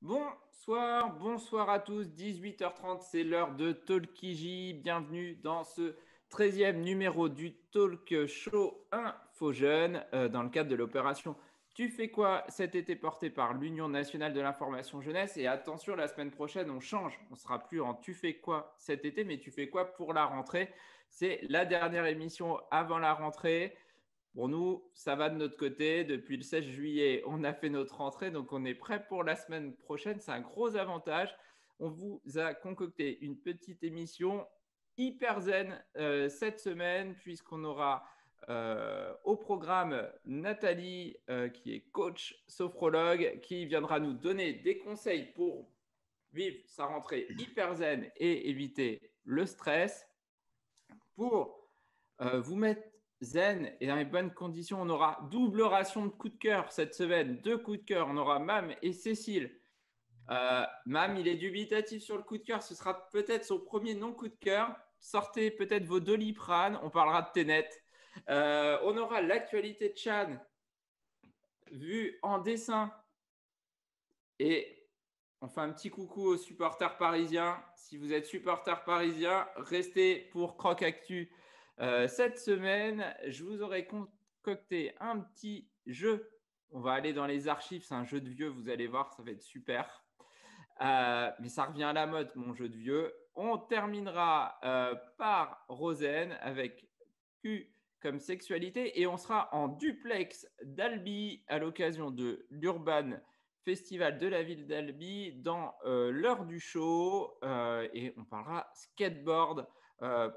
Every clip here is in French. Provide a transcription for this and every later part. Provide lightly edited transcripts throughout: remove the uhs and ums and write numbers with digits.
Bonsoir à tous, 18h30, c'est l'heure de Talkiji. Bienvenue dans ce 13e numéro du Talk Show Info Jeune dans le cadre de l'opération Tu fais quoi cet été porté par l'Union nationale de l'information jeunesse. Et attention, la semaine prochaine, on change. On ne sera plus en Tu fais quoi cet été, mais Tu fais quoi pour la rentrée. C'est la dernière émission avant la rentrée. Pour nous, ça va de notre côté. Depuis le 16 juillet, on a fait notre rentrée, donc on est prêt pour la semaine prochaine. C'est un gros avantage. On vous a concocté une petite émission hyper zen cette semaine, puisqu'on aura au programme Nathalie, qui est coach sophrologue, qui viendra nous donner des conseils pour vivre sa rentrée hyper zen et éviter le stress. Pour vous mettre zen et dans les bonnes conditions, on aura double ration de coups de cœur cette semaine. 2 coups de cœur. On aura Mam et Cécile. Mam, il est dubitatif sur le coup de cœur. Ce sera peut-être son premier non-coup de cœur. Sortez peut-être vos Doliprane. On parlera de Tenet. On aura l'actualité de Chan vue en dessin. Et on fait un petit coucou aux supporters parisiens. Si vous êtes supporters parisiens, restez pour Croc Actu. Cette semaine, je vous aurais concocté un petit jeu. On va aller dans les archives. C'est un jeu de vieux, vous allez voir, ça va être super. Mais ça revient à la mode, mon jeu de vieux. On terminera par Rosen avec Q comme sexualité. Et on sera en duplex d'Albi à l'occasion de l'Urban Festival de la ville d'Albi dans l'heure du show. Et on parlera skateboard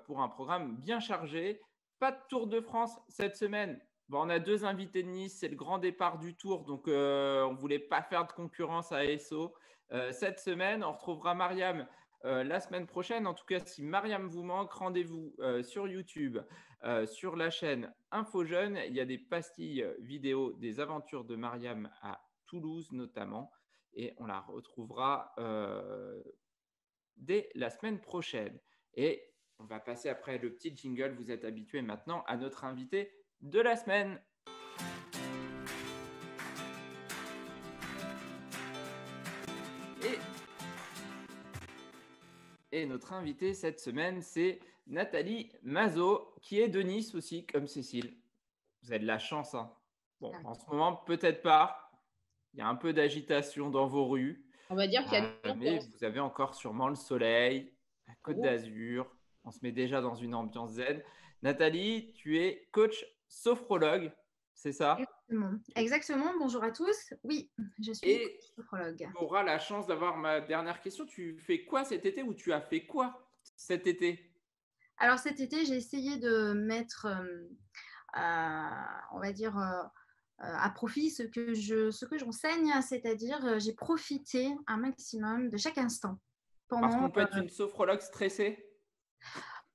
pour un programme bien chargé. Pas de Tour de France cette semaine. Bon, on a 2 invités de Nice, c'est le grand départ du Tour, donc on ne voulait pas faire de concurrence à ESSO. Cette semaine, on retrouvera Mariam la semaine prochaine. En tout cas, si Mariam vous manque, rendez-vous sur YouTube, sur la chaîne Info Jeune. Il y a des pastilles vidéo des aventures de Mariam à Toulouse notamment, et on la retrouvera dès la semaine prochaine. Et on va passer après le petit jingle. Vous êtes habitués maintenant à notre invité de la semaine. Et notre invité cette semaine, c'est Nathalie Mazot, qui est de Nice aussi, comme Cécile. Vous avez de la chance, hein. Bon, en ce moment, peut-être pas. Il y a un peu d'agitation dans vos rues. On va dire qu'il y a de mais vous avez encore sûrement le soleil, la Côte d'Azur. On se met déjà dans une ambiance zen. Nathalie, tu es coach sophrologue, c'est ça? Exactement. Bonjour à tous. Oui, je suis sophrologue. Tu auras la chance d'avoir ma dernière question. Tu fais quoi cet été ou tu as fait quoi cet été? Alors cet été, j'ai essayé de mettre, on va dire, à profit ce que j'enseigne, c'est-à-dire j'ai profité un maximum de chaque instant. Parce qu'on peut être une sophrologue stressée?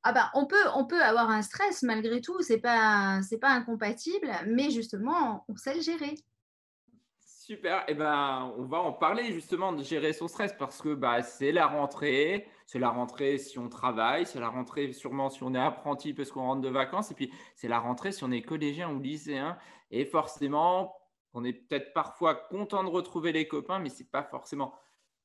Ah ben, on peut avoir un stress malgré tout, c'est pas incompatible, mais justement, on sait le gérer. Super, et ben, on va en parler justement de gérer son stress parce que c'est la rentrée si on travaille, c'est la rentrée sûrement si on est apprenti parce qu'on rentre de vacances, et puis c'est la rentrée si on est collégien ou lycéen, et forcément, on est peut-être parfois content de retrouver les copains, mais ce n'est pas forcément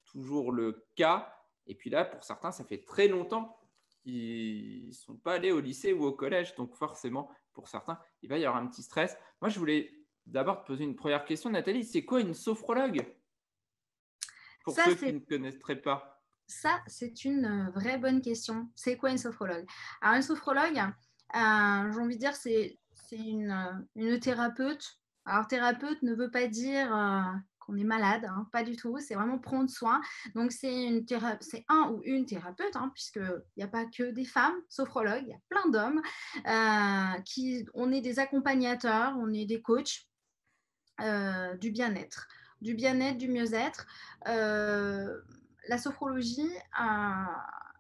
toujours le cas. Et puis là, pour certains, ça fait très longtemps qu'ils ne sont pas allés au lycée ou au collège, donc forcément, pour certains, il va y avoir un petit stress. Moi, je voulais d'abord te poser une première question, Nathalie. C'est quoi une sophrologue? Pour ceux qui ne connaîtraient pas. Ça, c'est une vraie bonne question. C'est quoi une sophrologue? Alors, une sophrologue, j'ai envie de dire, c'est une thérapeute. Alors, thérapeute ne veut pas dire qu'on est malade, hein, pas du tout. C'est vraiment prendre soin. Donc, c'est un ou une thérapeute, hein, puisqu'il n'y a pas que des femmes sophrologues, il y a plein d'hommes. On est des accompagnateurs, on est des coachs du bien-être, du mieux-être. La sophrologie,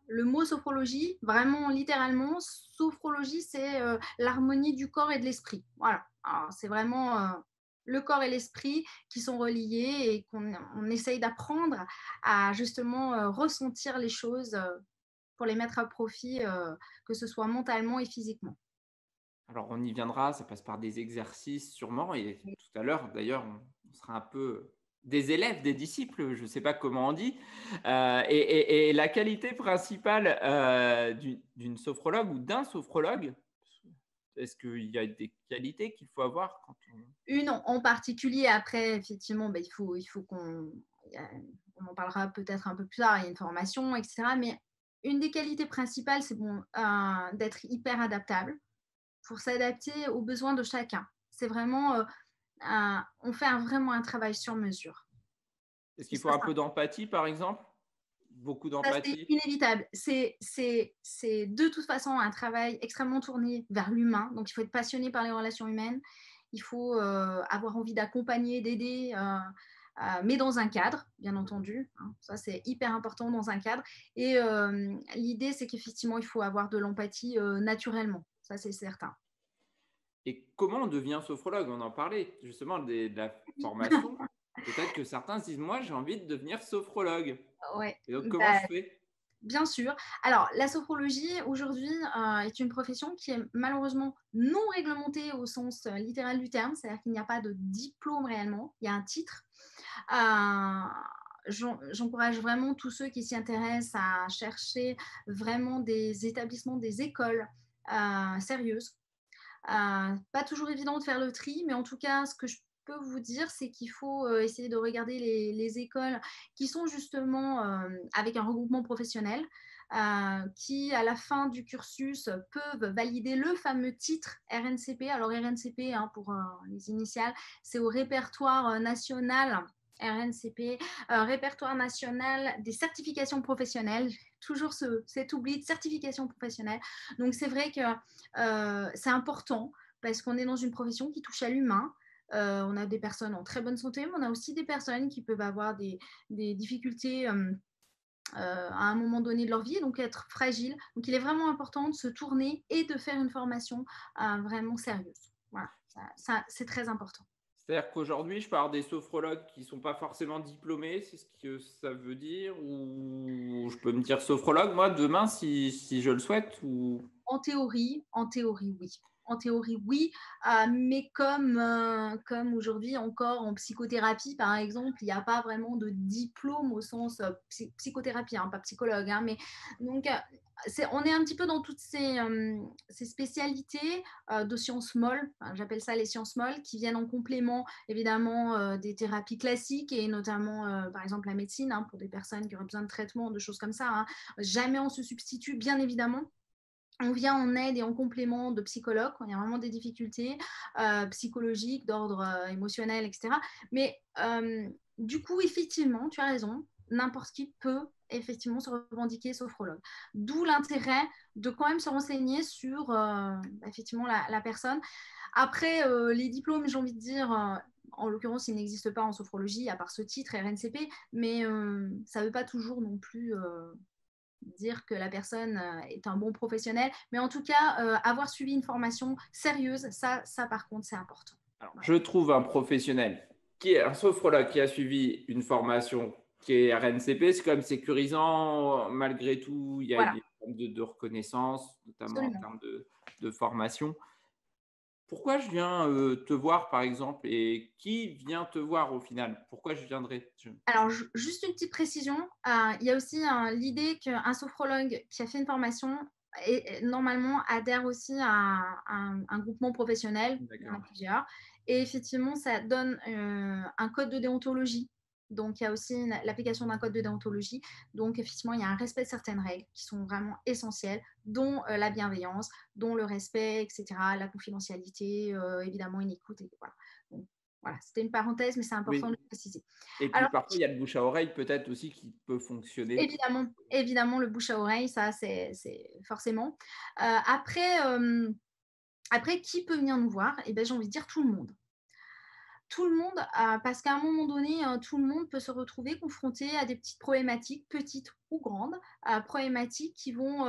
le mot sophrologie, vraiment littéralement, sophrologie, c'est l'harmonie du corps et de l'esprit. Voilà, c'est vraiment le corps et l'esprit qui sont reliés et qu'on essaye d'apprendre à justement ressentir les choses pour les mettre à profit, que ce soit mentalement et physiquement. Alors, on y viendra, ça passe par des exercices sûrement. Et tout à l'heure, d'ailleurs, on sera un peu des élèves, des disciples, je ne sais pas comment on dit. Et la qualité principale d'une sophrologue ou d'un sophrologue, est-ce qu'il y a des qualités qu'il faut avoir quand on... Une en particulier, après, effectivement, bah, il faut on en parlera peut-être un peu plus tard, il y a une formation, etc. Mais une des qualités principales, c'est bon, d'être hyper adaptable pour s'adapter aux besoins de chacun. C'est vraiment, on fait vraiment un travail sur mesure. Est-ce C'est qu'il faut ça, un peu d'empathie, par exemple? Beaucoup ça c'est d'empathie? inévitable. C'est de toute façon un travail extrêmement tourné vers l'humain. Donc, il faut être passionné par les relations humaines. Il faut avoir envie d'accompagner, d'aider, mais dans un cadre, bien entendu. Hein. Ça, c'est hyper important dans un cadre. Et l'idée, c'est qu'effectivement, il faut avoir de l'empathie naturellement. Ça, c'est certain. Et comment on devient sophrologue? On en parlait justement de la formation. Peut-être que certains se disent, moi, j'ai envie de devenir sophrologue. Ouais, Et donc, comment bah, je fais? bien sûr. Alors, la sophrologie, aujourd'hui, est une profession qui est malheureusement non réglementée au sens littéral du terme, c'est-à-dire qu'il n'y a pas de diplôme réellement, il y a un titre. Euh, J'encourage vraiment tous ceux qui s'y intéressent à chercher vraiment des établissements, des écoles sérieuses. Pas toujours évident de faire le tri, mais en tout cas, ce que je peux vous dire, c'est qu'il faut essayer de regarder les écoles qui sont justement avec un regroupement professionnel, qui, à la fin du cursus, peuvent valider le fameux titre RNCP. Alors, RNCP, hein, pour les initiales, c'est au répertoire national. RNCP, répertoire national des certifications professionnelles, toujours cet oubli de certification professionnelle. Donc, c'est vrai que c'est important parce qu'on est dans une profession qui touche à l'humain. On a des personnes en très bonne santé, mais on a aussi des personnes qui peuvent avoir des difficultés à un moment donné de leur vie, donc être fragiles. Donc il est vraiment important de se tourner et de faire une formation vraiment sérieuse. Voilà, c'est très important. C'est-à-dire qu'aujourd'hui, je parle des sophrologues qui ne sont pas forcément diplômés, c'est ce que ça veut dire? Ou je peux me dire sophrologue, moi, demain, si je le souhaite? Ou... En théorie, oui. En théorie, oui, mais comme aujourd'hui encore en psychothérapie, par exemple, il n'y a pas vraiment de diplôme au sens psychothérapie, hein, pas psychologue, hein, mais donc on est un petit peu dans toutes ces spécialités de sciences molles, enfin, j'appelle ça les sciences molles, qui viennent en complément évidemment des thérapies classiques et notamment par exemple la médecine, hein, pour des personnes qui auraient besoin de traitement, de choses comme ça. Hein. Jamais on se substitue, bien évidemment. On vient en aide et en complément de psychologues quand il y a vraiment des difficultés psychologiques, d'ordre émotionnel, etc. Mais du coup, effectivement, tu as raison, n'importe qui peut effectivement se revendiquer sophrologue. D'où l'intérêt de quand même se renseigner sur effectivement la personne. Après, les diplômes, j'ai envie de dire, en l'occurrence, ils n'existent pas en sophrologie à part ce titre RNCP, mais ça ne veut pas toujours non plus dire que la personne est un bon professionnel, mais en tout cas, avoir suivi une formation sérieuse, ça par contre, c'est important. Alors, Voilà. je trouve un professionnel qui est un sophrologue qui a suivi une formation qui est RNCP, c'est quand même sécurisant. Malgré tout, il y a Voilà, des formes de reconnaissance, notamment en absolument. termes de formation. Pourquoi je viens te voir, par exemple, et qui vient te voir au final? Pourquoi je viendrais? Alors, juste une petite précision, il y a aussi l'idée qu'un sophrologue qui a fait une formation normalement adhère aussi à un groupement professionnel, il y en a D'accord. plusieurs, et effectivement, ça donne un code de déontologie. Donc, il y a aussi l'application d'un code de déontologie. Donc, effectivement, il y a un respect de certaines règles qui sont vraiment essentielles, dont la bienveillance, dont le respect, etc., la confidentialité, évidemment, une écoute. Et voilà. Donc, voilà, c'était une parenthèse, mais c'est important de Oui. le préciser. Et puis Alors, parfois, il y a le bouche à oreille peut-être aussi qui peut fonctionner. évidemment, évidemment, le bouche à oreille, ça, c'est forcément. Après, après, qui peut venir nous voir? Eh bien, j'ai envie de dire tout le monde. Tout le monde, parce qu'à un moment donné, tout le monde peut se retrouver confronté à des petites problématiques, petites ou grandes, problématiques qui vont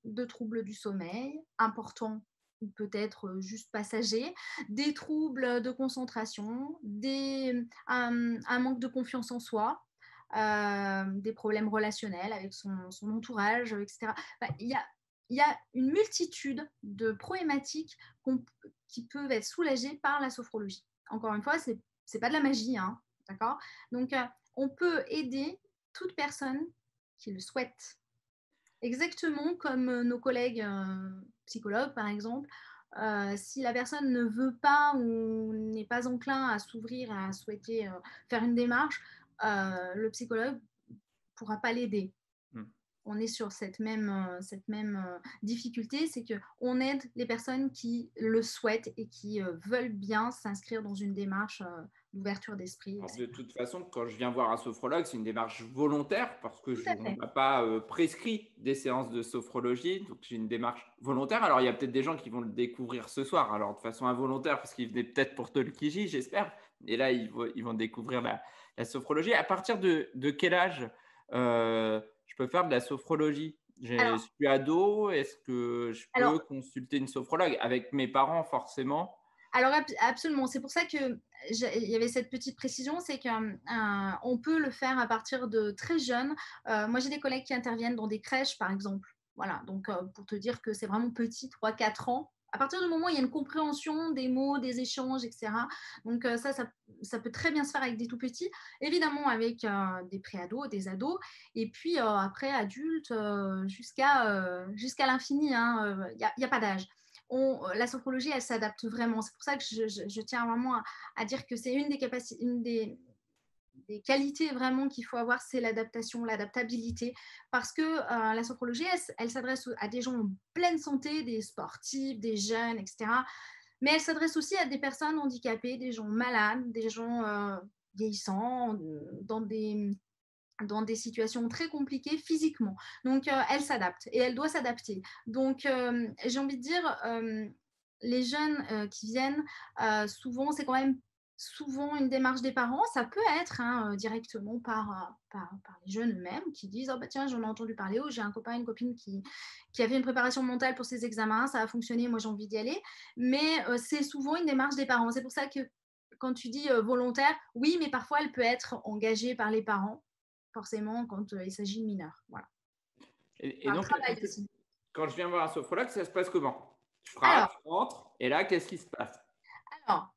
de troubles du sommeil, importants ou peut-être juste passagers, des troubles de concentration, un manque de confiance en soi, des problèmes relationnels avec son entourage, etc. Enfin, il y a une multitude de problématiques qui peuvent être soulagées par la sophrologie. Encore une fois, c'est pas de la magie, hein. D'accord? Donc, on peut aider toute personne qui le souhaite. Exactement comme nos collègues psychologues, par exemple. Si la personne ne veut pas ou n'est pas enclin à s'ouvrir, à souhaiter faire une démarche, le psychologue ne pourra pas l'aider. Hmm. On est sur cette même difficulté, c'est qu'on aide les personnes qui le souhaitent et qui veulent bien s'inscrire dans une démarche d'ouverture d'esprit, Alors, de etc. toute façon, quand je viens voir un sophrologue, c'est une démarche volontaire parce que Tout à on ne fait. m'a pas prescrit des séances de sophrologie. Donc, j'ai une démarche volontaire. Alors, il y a peut-être des gens qui vont le découvrir ce soir. Alors, de façon involontaire, parce qu'ils venaient peut-être pour Tolkiji, j'espère. Et là, ils vont découvrir la sophrologie. À partir de quel âge je peux faire de la sophrologie? Je Alors, suis ado. Est-ce que je peux alors consulter une sophrologue avec mes parents, forcément? Alors absolument, c'est pour ça que il y avait cette petite précision, c'est qu'on peut le faire à partir de très jeune. Moi, j'ai des collègues qui interviennent dans des crèches, par exemple. Voilà, donc pour te dire que c'est vraiment petit, 3, 4 ans. À partir du moment où il y a une compréhension des mots, des échanges, etc. Donc ça peut très bien se faire avec des tout petits, évidemment avec des préados, des ados, et puis après adultes jusqu'à l'infini, hein, y a pas d'âge. La sophrologie, elle s'adapte vraiment. C'est pour ça que je tiens vraiment à dire que c'est une des capacités, une des qualités vraiment qu'il faut avoir, c'est l'adaptation, l'adaptabilité. Parce que la sophrologie, elle s'adresse à des gens en pleine santé, des sportifs, des jeunes, etc. Mais elle s'adresse aussi à des personnes handicapées, des gens malades, des gens vieillissants, dans des situations très compliquées physiquement. Donc, elle s'adapte et elle doit s'adapter. Donc, j'ai envie de dire, les jeunes qui viennent, souvent, c'est quand même souvent une démarche des parents. Ça peut être hein, directement par les jeunes eux-mêmes qui disent oh, bah, tiens, j'en ai entendu parler, ou j'ai un copain, une copine qui avait une préparation mentale pour ses examens, ça a fonctionné, moi j'ai envie d'y aller. Mais c'est souvent une démarche des parents. C'est pour ça que quand tu dis volontaire, oui, mais parfois elle peut être engagée par les parents forcément quand il s'agit de mineurs. Voilà. Et Enfin, le donc, travail aussi. quand je viens voir un sophrologue, ça se passe comment? Je frappe, Alors, je rentre, et là, qu'est-ce qui se passe?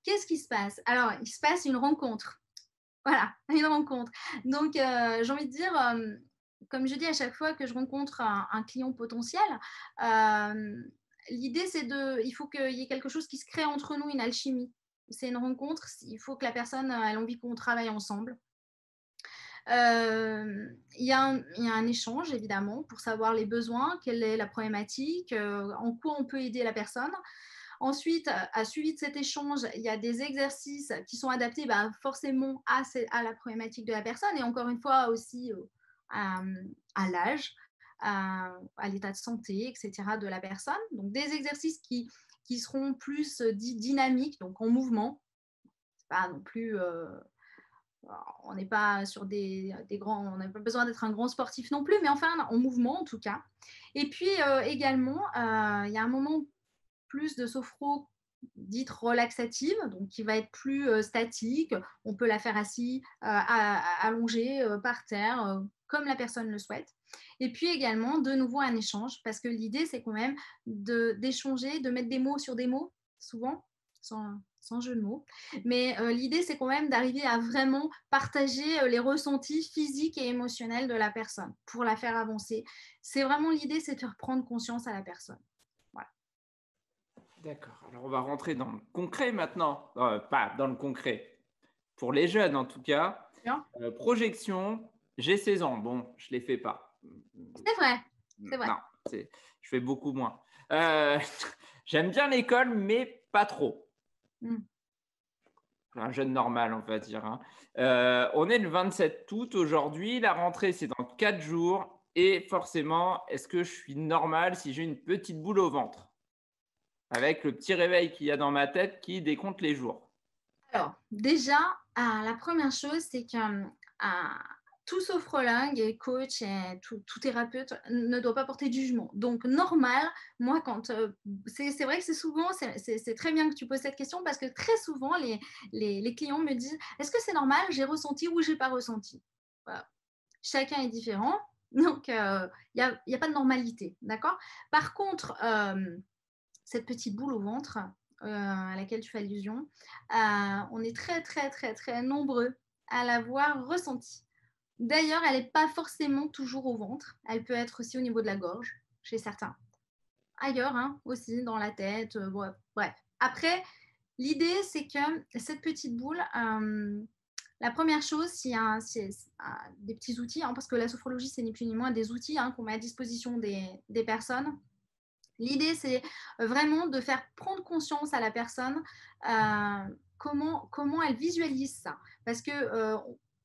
qu'est-ce qui se passe? Alors, il se passe une rencontre. Voilà, une rencontre. Donc, j'ai envie de dire, comme je dis à chaque fois que je rencontre un client potentiel, l'idée, il faut qu'il y ait quelque chose qui se crée entre nous, une alchimie. C'est une rencontre, il faut que la personne ait envie qu'on travaille ensemble. Il y a un échange, évidemment, pour savoir les besoins, quelle est la problématique, en quoi on peut aider la personne. Ensuite, à suivi de cet échange, il y a des exercices qui sont adaptés forcément à la problématique de la personne et encore une fois aussi à, à l'âge, à l'état de santé, etc. de la personne. Donc des exercices qui seront plus dynamiques, donc en mouvement. C'est pas non plus on n'est pas sur des grands, on n'a pas besoin d'être un grand sportif non plus, mais enfin en mouvement en tout cas. Et puis également, il y a un moment plus de sophro dite relaxative, donc qui va être plus statique. On peut la faire assis, allongé, par terre, comme la personne le souhaite. Et puis également, de nouveau, un échange, parce que l'idée, c'est quand même d'échanger, de mettre des mots sur des mots, souvent, sans jeu de mots. Mais l'idée, c'est quand même d'arriver à vraiment partager les ressentis physiques et émotionnels de la personne pour la faire avancer. C'est vraiment l'idée, c'est de faire prendre conscience à la personne. Voilà. D'accord. Alors, on va rentrer dans le concret maintenant. Pas dans le concret. Pour les jeunes, en tout cas. Bien. Projection, j'ai 16 ans. Bon, je ne les fais pas. C'est vrai, c'est vrai. Non, je fais beaucoup moins. Euh, J'aime bien l'école, mais pas trop. Mm. Un jeune normal, on va dire, hein. On est le 27 août aujourd'hui. La rentrée, c'est dans 4 jours. Et forcément, est-ce que je suis normal si j'ai une petite boule au ventre? Avec le petit réveil qu'il y a dans ma tête qui décompte les jours. Alors, déjà, la première chose, c'est que tout sophrologue et coach et tout thérapeute ne doit pas porter de jugement. Donc, normal, moi, c'est vrai que c'est très bien que tu poses cette question parce que très souvent, les clients me disent est-ce que c'est normal, j'ai ressenti ou j'ai pas ressenti. Voilà. Chacun est différent, donc il n'y a pas de normalité, d'accord. Par contre, cette petite boule au ventre à laquelle tu fais allusion, on est très, très, très, très nombreux à l'avoir ressentie. D'ailleurs, elle n'est pas forcément toujours au ventre. Elle peut être aussi au niveau de la gorge, chez certains. Ailleurs, hein, aussi, dans la tête. Bref. Après, l'idée, c'est que cette petite boule, la première chose, s'il y a des petits outils, hein, parce que la sophrologie, c'est ni plus ni moins des outils hein, qu'on met à disposition des personnes. L'idée, c'est vraiment de faire prendre conscience à la personne comment elle visualise ça. Parce que,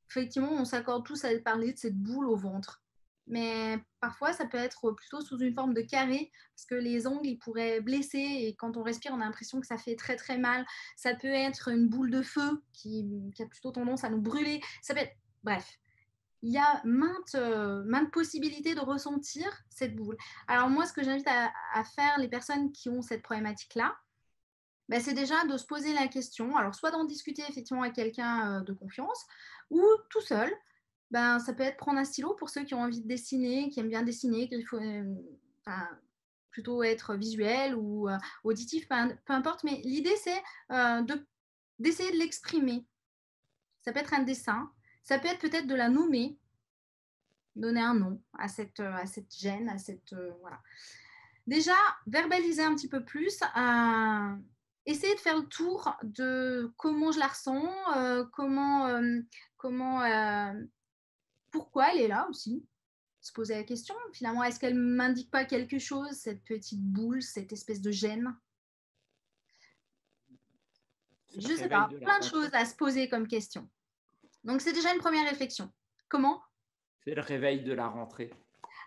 effectivement, on s'accorde tous à parler de cette boule au ventre. Mais parfois, ça peut être plutôt sous une forme de carré, parce que les ongles, ils pourraient blesser, et quand on respire, on a l'impression que ça fait très très mal. Ça peut être une boule de feu qui a plutôt tendance à nous brûler. Ça peut être... Bref, il y a maintes possibilités de ressentir cette boule. Alors moi, ce que j'invite à faire les personnes qui ont cette problématique-là, ben, c'est déjà de se poser la question, alors soit d'en discuter effectivement avec quelqu'un de confiance, ou tout seul. Ben, ça peut être prendre un stylo pour ceux qui ont envie de dessiner, qui aiment bien dessiner, qu'il faut plutôt être visuel ou auditif, peu importe. Mais l'idée, c'est d'essayer de l'exprimer. Ça peut être un dessin, ça peut être peut-être de la nommer, donner un nom à cette gêne, à cette voilà. Déjà, verbaliser un petit peu plus, essayer de faire le tour de comment je la ressens, pourquoi elle est là aussi. Se poser la question, finalement, est-ce qu'elle ne m'indique pas quelque chose, cette petite boule, cette espèce de gêne? C'est le Je ne sais réveil pas, de la plein de rentrée. choses à se poser comme question. Donc, c'est déjà une première réflexion. Comment? C'est le réveil de la rentrée.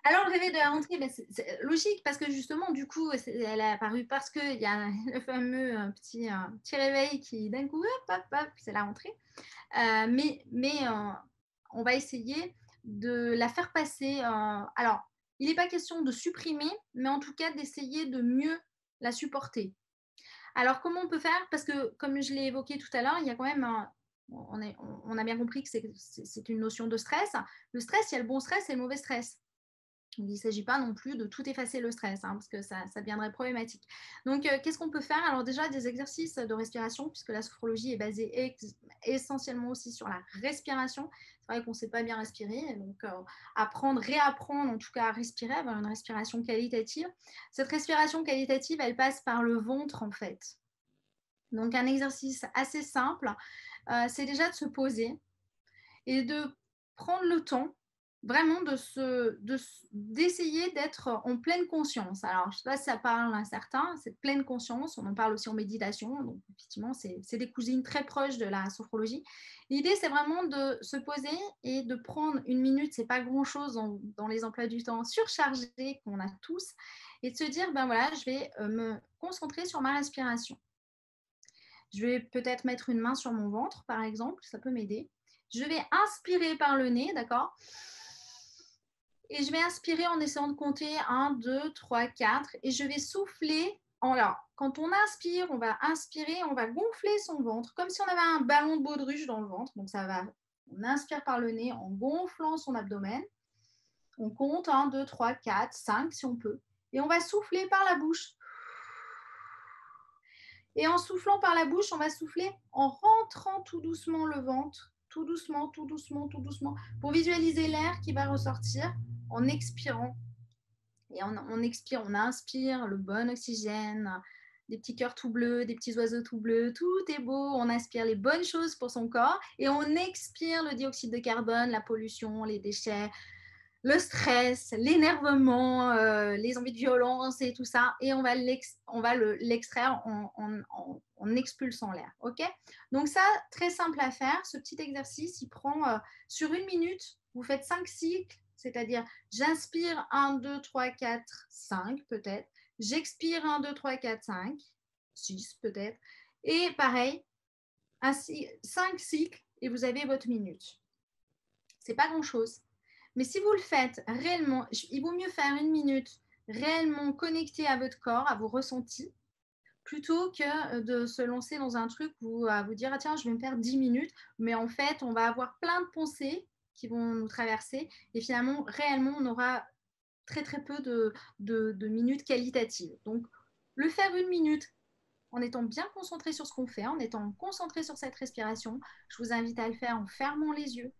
Alors, le réveil de la rentrée, ben, c'est logique parce que justement, du coup, elle est apparue parce qu'il y a le fameux petit réveil qui, d'un coup, hop, hop, hop, c'est la rentrée. Mais on va essayer de la faire passer. Alors, il n'est pas question de supprimer, mais en tout cas d'essayer de mieux la supporter. Alors, comment on peut faire? Parce que, comme je l'ai évoqué tout à l'heure, il y a quand même on a bien compris que c'est une notion de stress. Le stress, il y a le bon stress et le mauvais stress. Il ne s'agit pas non plus de tout effacer le stress, hein, parce que ça deviendrait problématique. Donc, qu'est-ce qu'on peut faire? Alors déjà, des exercices de respiration, puisque la sophrologie est basée essentiellement aussi sur la respiration. C'est vrai qu'on ne sait pas bien respirer, donc apprendre, réapprendre en tout cas à respirer, avoir une respiration qualitative. Cette respiration qualitative, elle passe par le ventre en fait. Donc, un exercice assez simple, c'est déjà de se poser et de prendre le temps vraiment d'essayer d'être en pleine conscience. Alors, je ne sais pas si ça parle à certains, cette pleine conscience, on en parle aussi en méditation, donc effectivement, c'est des cousines très proches de la sophrologie. L'idée, c'est vraiment de se poser et de prendre une minute, c'est pas grand-chose dans les emplois du temps surchargés qu'on a tous, et de se dire, ben voilà, je vais me concentrer sur ma respiration. Je vais peut-être mettre une main sur mon ventre, par exemple, ça peut m'aider. Je vais inspirer par le nez, d'accord? Et je vais inspirer en essayant de compter 1, 2, 3, 4. Et je vais souffler. Alors, quand on inspire, on va inspirer, on va gonfler son ventre, comme si on avait un ballon de baudruche dans le ventre. Donc, on inspire par le nez en gonflant son abdomen. On compte 1, 2, 3, 4, 5 si on peut. Et on va souffler par la bouche. Et en soufflant par la bouche, on va souffler en rentrant tout doucement le ventre, tout doucement, tout doucement, tout doucement, pour visualiser l'air qui va ressortir en expirant. Et on expire, on inspire le bon oxygène, des petits cœurs tout bleus, des petits oiseaux tout bleus, tout est beau, on inspire les bonnes choses pour son corps et on expire le dioxyde de carbone, la pollution, les déchets, le stress, l'énervement, les envies de violence et tout ça, et on va l'extraire en expulsant l'air. Ok? Donc ça, très simple à faire. Ce petit exercice, il prend sur une minute, vous faites 5 cycles, c'est-à-dire j'inspire 1, 2, 3, 4, 5 peut-être, j'expire 1, 2, 3, 4, 5, 6 peut-être, et pareil, 5 cycles, et vous avez votre minute. C'est pas grand-chose. Mais si vous le faites réellement, il vaut mieux faire une minute réellement connecté à votre corps, à vos ressentis, plutôt que de se lancer dans un truc où à vous dire ah, tiens, je vais me faire 10 minutes, mais en fait, on va avoir plein de pensées qui vont nous traverser et finalement, réellement, on aura très très peu de minutes qualitatives. Donc, le faire une minute en étant bien concentré sur ce qu'on fait, en étant concentré sur cette respiration. Je vous invite à le faire en fermant les yeux.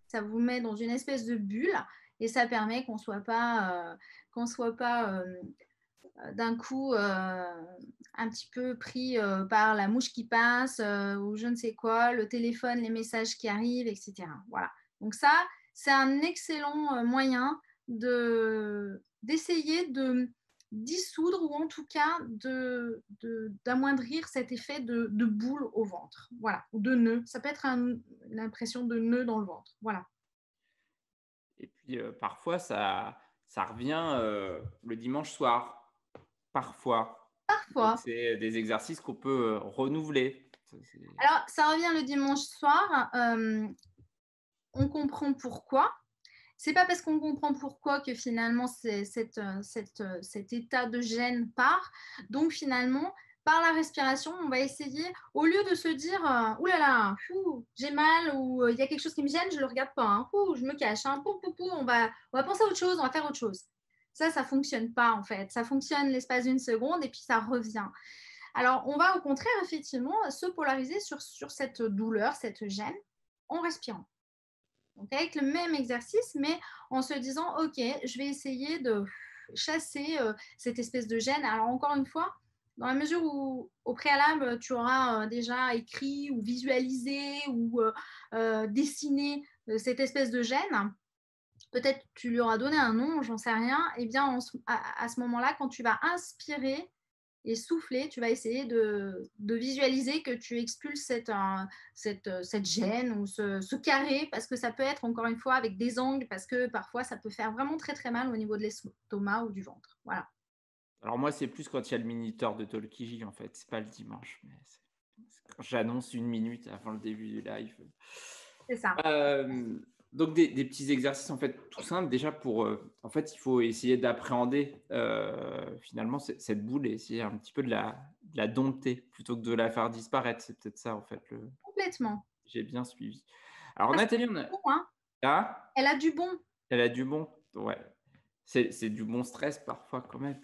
Ça vous met dans une espèce de bulle et ça permet qu'on soit pas d'un coup un petit peu pris par la mouche qui passe ou je ne sais quoi, le téléphone, les messages qui arrivent, etc. Voilà. Donc ça, c'est un excellent moyen d'essayer de dissoudre ou en tout cas d'amoindrir cet effet de boule au ventre. Voilà, ou de nœud. Ça peut être l'impression de nœud dans le ventre. Voilà. Et puis parfois, ça revient le dimanche soir. Parfois. Donc, Parfois. c'est des exercices qu'on peut renouveler. Alors, ça revient le dimanche soir. On comprend pourquoi. C'est pas parce qu'on comprend pourquoi que finalement cet état de gêne part. Donc finalement, par la respiration, on va essayer, au lieu de se dire ouh là là, j'ai mal ou il y a quelque chose qui me gêne, je le regarde pas, hein, je me cache, hein, on va penser à autre chose, on va faire autre chose. Ça fonctionne pas en fait. Ça fonctionne l'espace d'une seconde et puis ça revient. Alors, on va au contraire effectivement se polariser sur cette douleur, cette gêne, en respirant. Donc avec le même exercice, mais en se disant, OK, je vais essayer de chasser cette espèce de gêne. Alors encore une fois, dans la mesure où au préalable, tu auras déjà écrit ou visualisé ou dessiné cette espèce de gêne, peut-être tu lui auras donné un nom, j'en sais rien, et bien à ce moment-là, quand tu vas inspirer, et souffler, tu vas essayer de visualiser que tu expulses cette gêne ou ce carré, parce que ça peut être, encore une fois, avec des angles, parce que parfois, ça peut faire vraiment très, très mal au niveau de l'estomac ou du ventre. Voilà. Alors moi, c'est plus quand il y a le minuteur de Tolkiji, en fait. C'est pas le dimanche, mais c'est quand j'annonce 1 minute avant le début du live. C'est ça. Donc des petits exercices en fait tout simples déjà pour en fait il faut essayer d'appréhender finalement cette boule et essayer un petit peu de la dompter plutôt que de la faire disparaître. C'est peut-être ça en fait Complètement. j'ai bien suivi. Alors Parce que Nathalie, on a bon, hein. ah, Elle a du bon. elle a du bon, ouais. C'est du bon stress parfois quand même.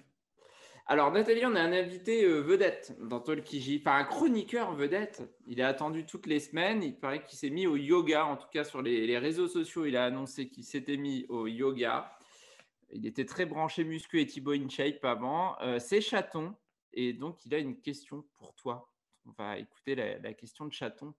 Alors, Nathalie, on a un invité vedette dans Talkiji, enfin un chroniqueur vedette. Il est attendu toutes les semaines. Il paraît qu'il s'est mis au yoga, en tout cas sur les réseaux sociaux. Il a annoncé qu'il s'était mis au yoga. Il était très branché muscu et Thibaut InShape avant. C'est Chaton. Et donc, il a une question pour toi. On va écouter la question de Chaton.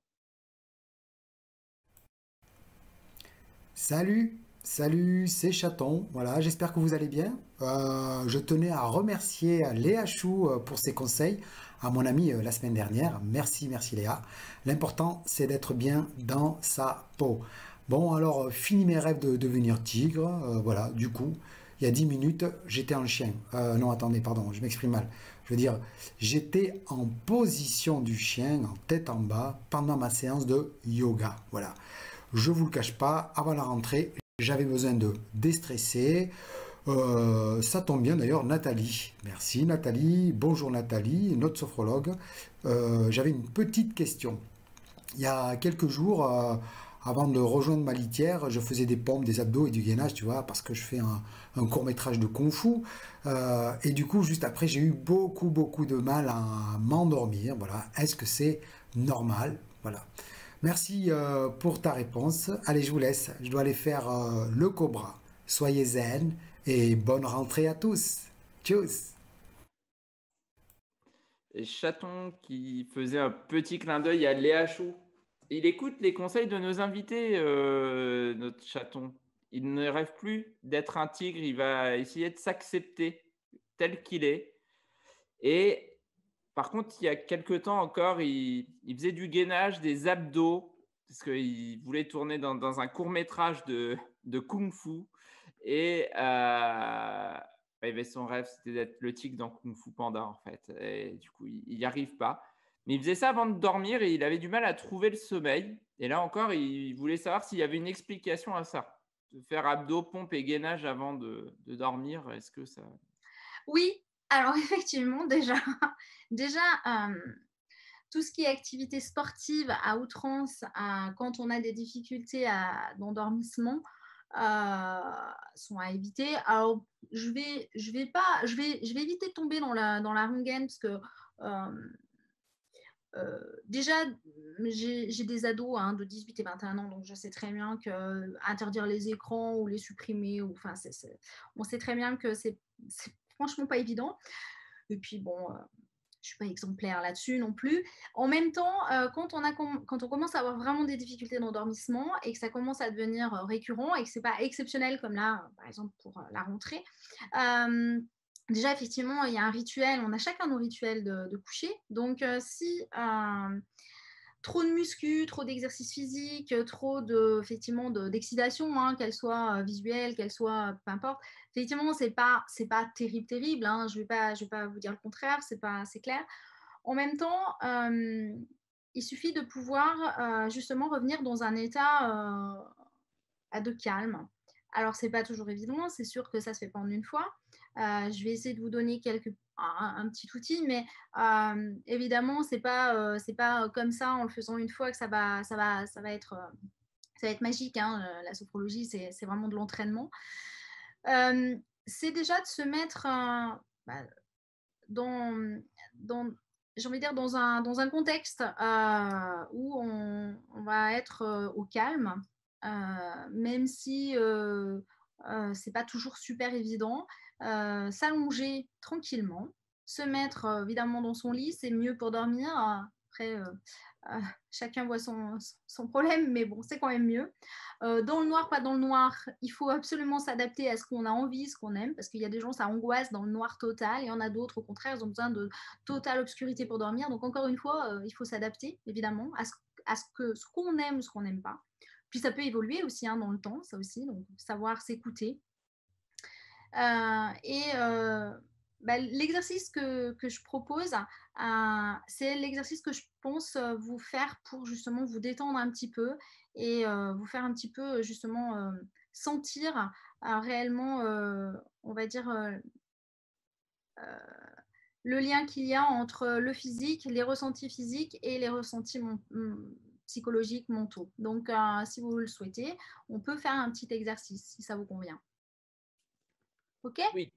Salut, salut, c'est Chaton. Voilà, j'espère que vous allez bien. Je tenais à remercier Léa Chou pour ses conseils à mon ami la semaine dernière. Merci, merci Léa. L'important, c'est d'être bien dans sa peau. Bon, alors, fini mes rêves de devenir tigre. Voilà, du coup, il y a 10 minutes, j'étais en chien. Non, attendez, pardon, je m'exprime mal. Je veux dire, j'étais en position du chien, en tête en bas, pendant ma séance de yoga. Voilà. Je vous le cache pas, avant la rentrée, j'avais besoin de déstresser. Ça tombe bien d'ailleurs, Nathalie. Merci Nathalie. Bonjour Nathalie, notre sophrologue. J'avais une petite question. Il y a quelques jours, avant de rejoindre ma litière, je faisais des pompes, des abdos et du gainage, tu vois, parce que je fais un court-métrage de kung-fu. Et du coup, juste après, j'ai eu beaucoup de mal à m'endormir. Voilà. Est-ce que c'est normal? Voilà. Merci pour ta réponse. Allez, je vous laisse. Je dois aller faire le cobra. Soyez zen et bonne rentrée à tous. Tchuss. Et Chaton qui faisait un petit clin d'œil à Léa Chou. Il écoute les conseils de nos invités, notre Chaton. Il ne rêve plus d'être un tigre, il va essayer de s'accepter tel qu'il est. Et par contre, il y a quelques temps encore, il faisait du gainage, des abdos, parce qu'il voulait tourner dans un court-métrage de kung-fu. Et il avait son rêve, c'était d'être le tigre dans Kung Fu Panda, en fait. Et du coup, il n'y arrive pas. Mais il faisait ça avant de dormir et il avait du mal à trouver le sommeil. Et là encore, il voulait savoir s'il y avait une explication à ça. De faire abdos, pompe et gainage avant de dormir, est-ce que ça... Oui, alors effectivement, déjà, tout ce qui est activité sportive à outrance, quand on a des difficultés d'endormissement, sont à éviter. Alors, je vais éviter de tomber dans la rengaine parce que déjà, j'ai des ados hein, de 18 et 21 ans, donc je sais très bien que interdire les écrans ou les supprimer, ou, enfin, on sait très bien que c'est franchement pas évident. Et puis bon, je suis pas exemplaire là-dessus non plus. En même temps, quand on commence à avoir vraiment des difficultés d'endormissement et que ça commence à devenir récurrent et que c'est pas exceptionnel comme là, par exemple pour la rentrée, déjà effectivement, il y a un rituel, on a chacun nos rituels de coucher. Donc si trop de muscu, trop d'exercice physique, trop effectivement d'excitation, hein, qu'elle soit visuelle, qu'elle soit peu importe. Effectivement, c'est pas terrible. Hein, je vais pas vous dire le contraire, c'est clair. En même temps, il suffit de pouvoir justement revenir dans un état de calme. Alors, c'est pas toujours évident, c'est sûr que ça se fait pas en une fois. Je vais essayer de vous donner un petit outil, mais évidemment, c'est pas comme ça en le faisant une fois que ça va être magique. Hein. La sophrologie, c'est vraiment de l'entraînement. C'est déjà de se mettre bah, dans j'ai envie de dire dans un contexte où on va être au calme, même si c'est pas toujours super évident. S'allonger tranquillement, se mettre évidemment dans son lit, c'est mieux pour dormir. Après, chacun voit son problème, mais bon, c'est quand même mieux. Dans le noir, pas dans le noir, il faut absolument s'adapter à ce qu'on a envie, ce qu'on aime, parce qu'il y a des gens, ça angoisse dans le noir total, et il y en a d'autres, au contraire, ils ont besoin de totale obscurité pour dormir. Donc, encore une fois, il faut s'adapter, évidemment, à ce qu'on aime ou ce qu'on n'aime pas. Puis, ça peut évoluer aussi hein, dans le temps, ça aussi, donc savoir s'écouter. L'exercice que je propose, c'est l'exercice que je pense vous faire pour justement vous détendre un petit peu et vous faire un petit peu justement sentir réellement, on va dire, le lien qu'il y a entre le physique, les ressentis physiques et les ressentis psychologiques, mentaux. Donc, si vous le souhaitez, on peut faire un petit exercice si ça vous convient. Ok? Oui.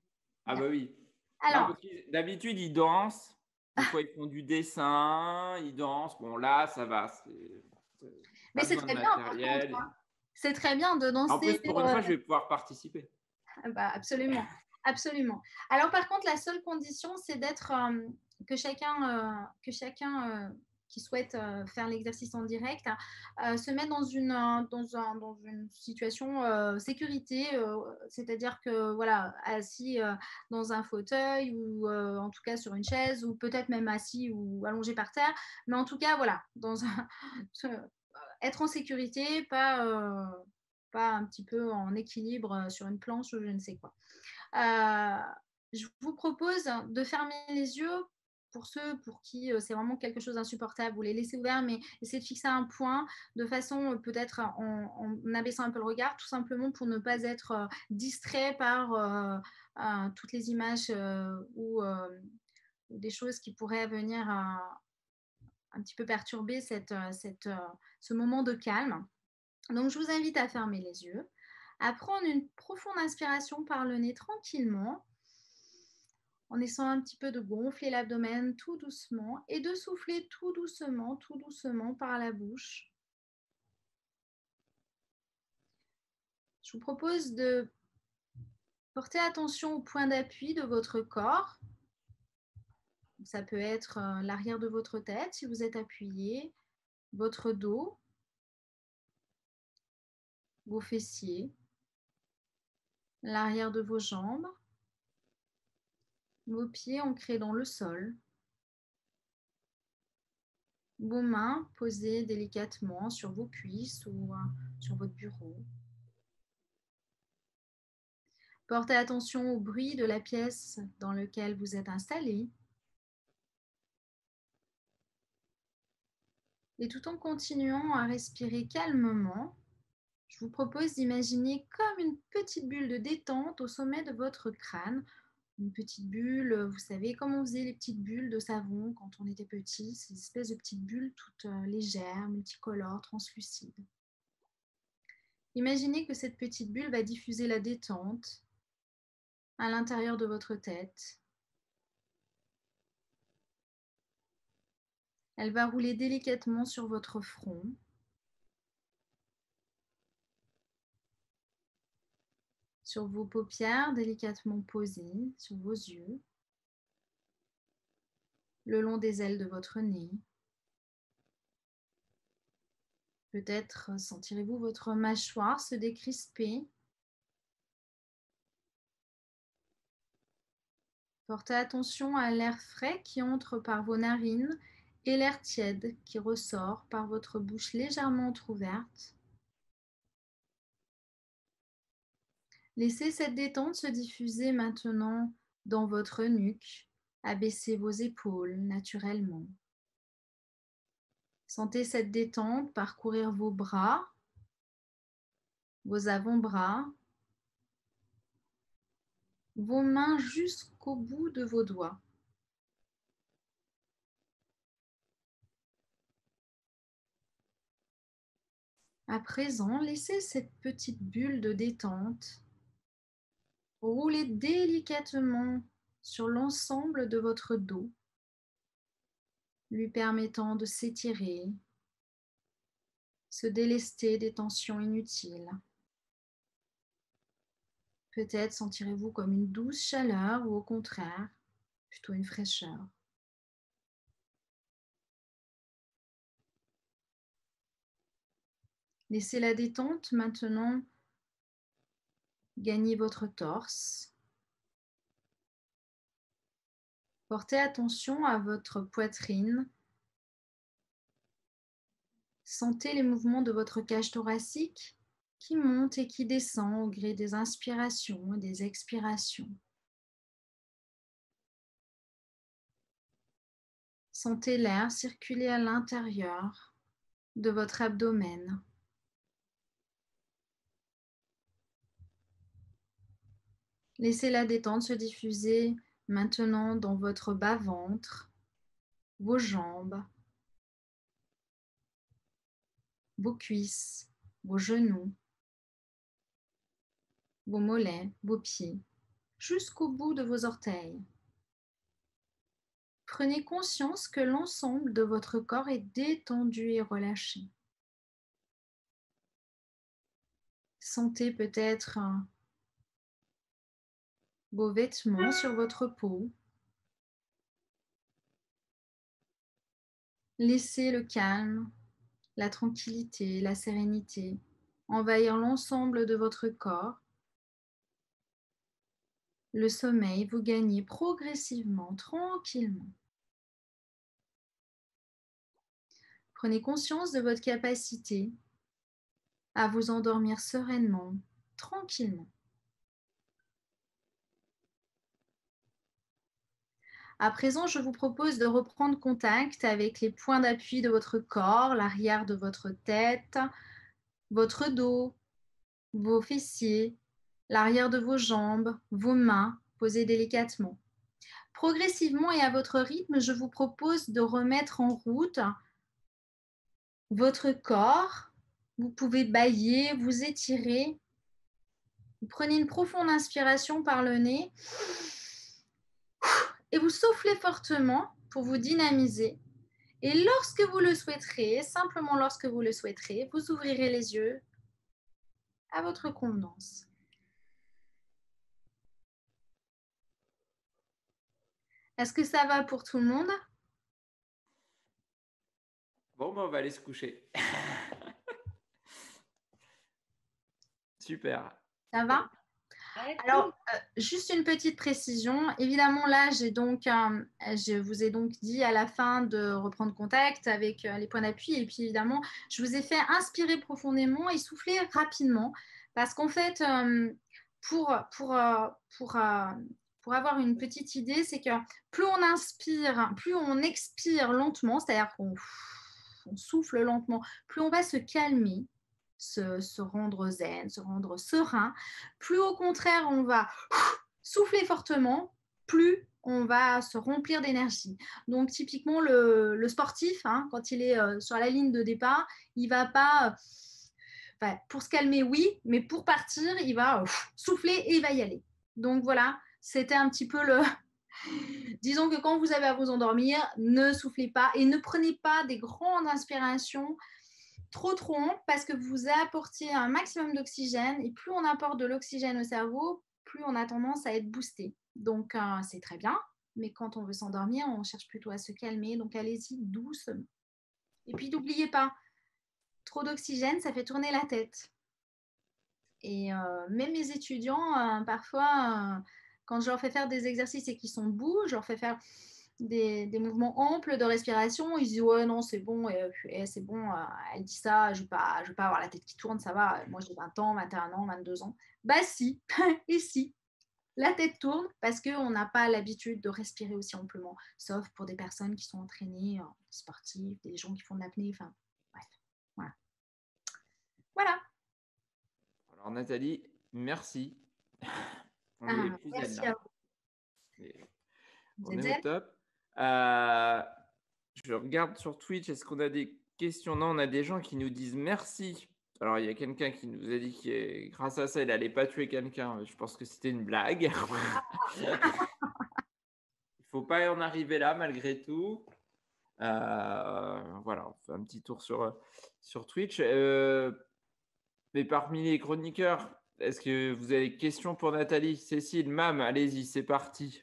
Ah bah oui. Non, Alors, parce que d'habitude, ils dansent. Des fois, ils font du dessin, ils dansent. Bon, là, ça va. mais Pas c'est besoin de très bien par contre. matériel. C'est très bien de En danser. plus, pour une fois, je vais pouvoir participer. Absolument, absolument. Alors par contre, la seule condition, c'est d'être que chacun qui souhaite faire l'exercice en direct se met dans une situation sécurité, c'est-à-dire que voilà, assis dans un fauteuil ou en tout cas sur une chaise ou peut-être même assis ou allongé par terre, mais en tout cas voilà, être en sécurité, pas un petit peu en équilibre sur une planche ou je ne sais quoi. Je vous propose de fermer les yeux pour ceux pour qui c'est vraiment quelque chose d'insupportable, vous les laissez ouverts, mais essayez de fixer un point de façon peut-être en abaissant un peu le regard, tout simplement pour ne pas être distrait par toutes les images ou des choses qui pourraient venir un petit peu perturber ce moment de calme. Donc, je vous invite à fermer les yeux, à prendre une profonde inspiration par le nez tranquillement, en essayant un petit peu de gonfler l'abdomen tout doucement et de souffler tout doucement par la bouche. Je vous propose de porter attention au point d'appui de votre corps. Ça peut être l'arrière de votre tête si vous êtes appuyé, votre dos, vos fessiers, l'arrière de vos jambes, vos pieds ancrés dans le sol, vos mains posées délicatement sur vos cuisses ou sur votre bureau. Portez attention au bruit de la pièce dans laquelle vous êtes installé. Et tout en continuant à respirer calmement, je vous propose d'imaginer comme une petite bulle de détente au sommet de votre crâne. Une petite bulle, vous savez, comme on faisait les petites bulles de savon quand on était petit, ces espèces de petites bulles toutes légères, multicolores, translucides. Imaginez que cette petite bulle va diffuser la détente à l'intérieur de votre tête. Elle va rouler délicatement sur votre front. Sur vos paupières délicatement posées, sur vos yeux. Le long des ailes de votre nez. Peut-être sentirez-vous votre mâchoire se décrisper. Portez attention à l'air frais qui entre par vos narines et l'air tiède qui ressort par votre bouche légèrement entrouverte. Laissez cette détente se diffuser maintenant dans votre nuque. Abaissez vos épaules naturellement. Sentez cette détente parcourir vos bras, vos avant-bras, vos mains jusqu'au bout de vos doigts. À présent, laissez cette petite bulle de détente rouler délicatement sur l'ensemble de votre dos, lui permettant de s'étirer, se délester des tensions inutiles. Peut-être sentirez-vous comme une douce chaleur ou au contraire, plutôt une fraîcheur. Laissez la détente maintenant gagner votre torse. Portez attention à votre poitrine. Sentez les mouvements de votre cage thoracique qui monte et qui descend au gré des inspirations et des expirations. Sentez l'air circuler à l'intérieur de votre abdomen. Laissez la détente se diffuser maintenant dans votre bas-ventre, vos jambes, vos cuisses, vos genoux, vos mollets, vos pieds, jusqu'au bout de vos orteils. Prenez conscience que l'ensemble de votre corps est détendu et relâché. Sentez peut-être vos vêtements sur votre peau. Laissez le calme, la tranquillité, la sérénité envahir l'ensemble de votre corps. Le sommeil, vous gagnez progressivement, tranquillement. Prenez conscience de votre capacité à vous endormir sereinement, tranquillement. À présent, je vous propose de reprendre contact avec les points d'appui de votre corps, l'arrière de votre tête, votre dos, vos fessiers, l'arrière de vos jambes, vos mains posées délicatement. Progressivement et à votre rythme, je vous propose de remettre en route votre corps. Vous pouvez bâiller, vous étirer. Vous prenez une profonde inspiration par le nez et vous soufflez fortement pour vous dynamiser. Et lorsque vous le souhaiterez, simplement lorsque vous le souhaiterez, vous ouvrirez les yeux à votre convenance. Est-ce que ça va pour tout le monde? Bon, ben, on va aller se coucher. Super. Ça va? Alors, juste une petite précision. Évidemment, là, je vous ai donc dit à la fin de reprendre contact avec les points d'appui. Et puis, évidemment, je vous ai fait inspirer profondément et souffler rapidement. Parce qu'en fait, pour avoir une petite idée, c'est que plus on inspire, plus on expire lentement, c'est-à-dire qu'on souffle lentement, plus on va se calmer, se rendre zen, se rendre serein. Plus au contraire, on va souffler fortement, plus on va se remplir d'énergie. Donc typiquement, le sportif, hein, quand il est sur la ligne de départ, il va pas... pour se calmer, oui, mais pour partir, il va souffler et il va y aller. Donc voilà, c'était un petit peu Disons que quand vous avez à vous endormir, ne soufflez pas et ne prenez pas des grandes inspirations trop amples parce que vous apportez un maximum d'oxygène et plus on apporte de l'oxygène au cerveau, plus on a tendance à être boosté. Donc, c'est très bien, mais quand on veut s'endormir, on cherche plutôt à se calmer. Donc, allez-y doucement. Et puis, n'oubliez pas, trop d'oxygène, ça fait tourner la tête. Et même mes étudiants, parfois, quand je leur fais faire des exercices et qu'ils sont debout, je leur fais faire des mouvements amples de respiration. Ils disent ouais, non, c'est bon, c'est bon, elle dit ça, je ne vais pas avoir la tête qui tourne, ça va. Moi, j'ai 20 ans, 21 ans, 22 ans. Bah, si, et si, la tête tourne parce qu'on n'a pas l'habitude de respirer aussi amplement, sauf pour des personnes qui sont entraînées, sportives, des gens qui font de l'apnée, enfin, bref, voilà. Voilà. Alors, Nathalie, merci. On est plus zen Merci là. à vous. On est au top. Je regarde sur Twitch, est-ce qu'on a des questions? Non, on a des gens qui nous disent merci. Alors, il y a quelqu'un qui nous a dit que grâce à ça, il n'allait pas tuer quelqu'un. Je pense que c'était une blague. Il ne faut pas en arriver là, malgré tout. Voilà, on fait un petit tour sur Twitch. Mais parmi les chroniqueurs, est-ce que vous avez des questions pour Nathalie? Cécile, Mam, allez-y, c'est parti.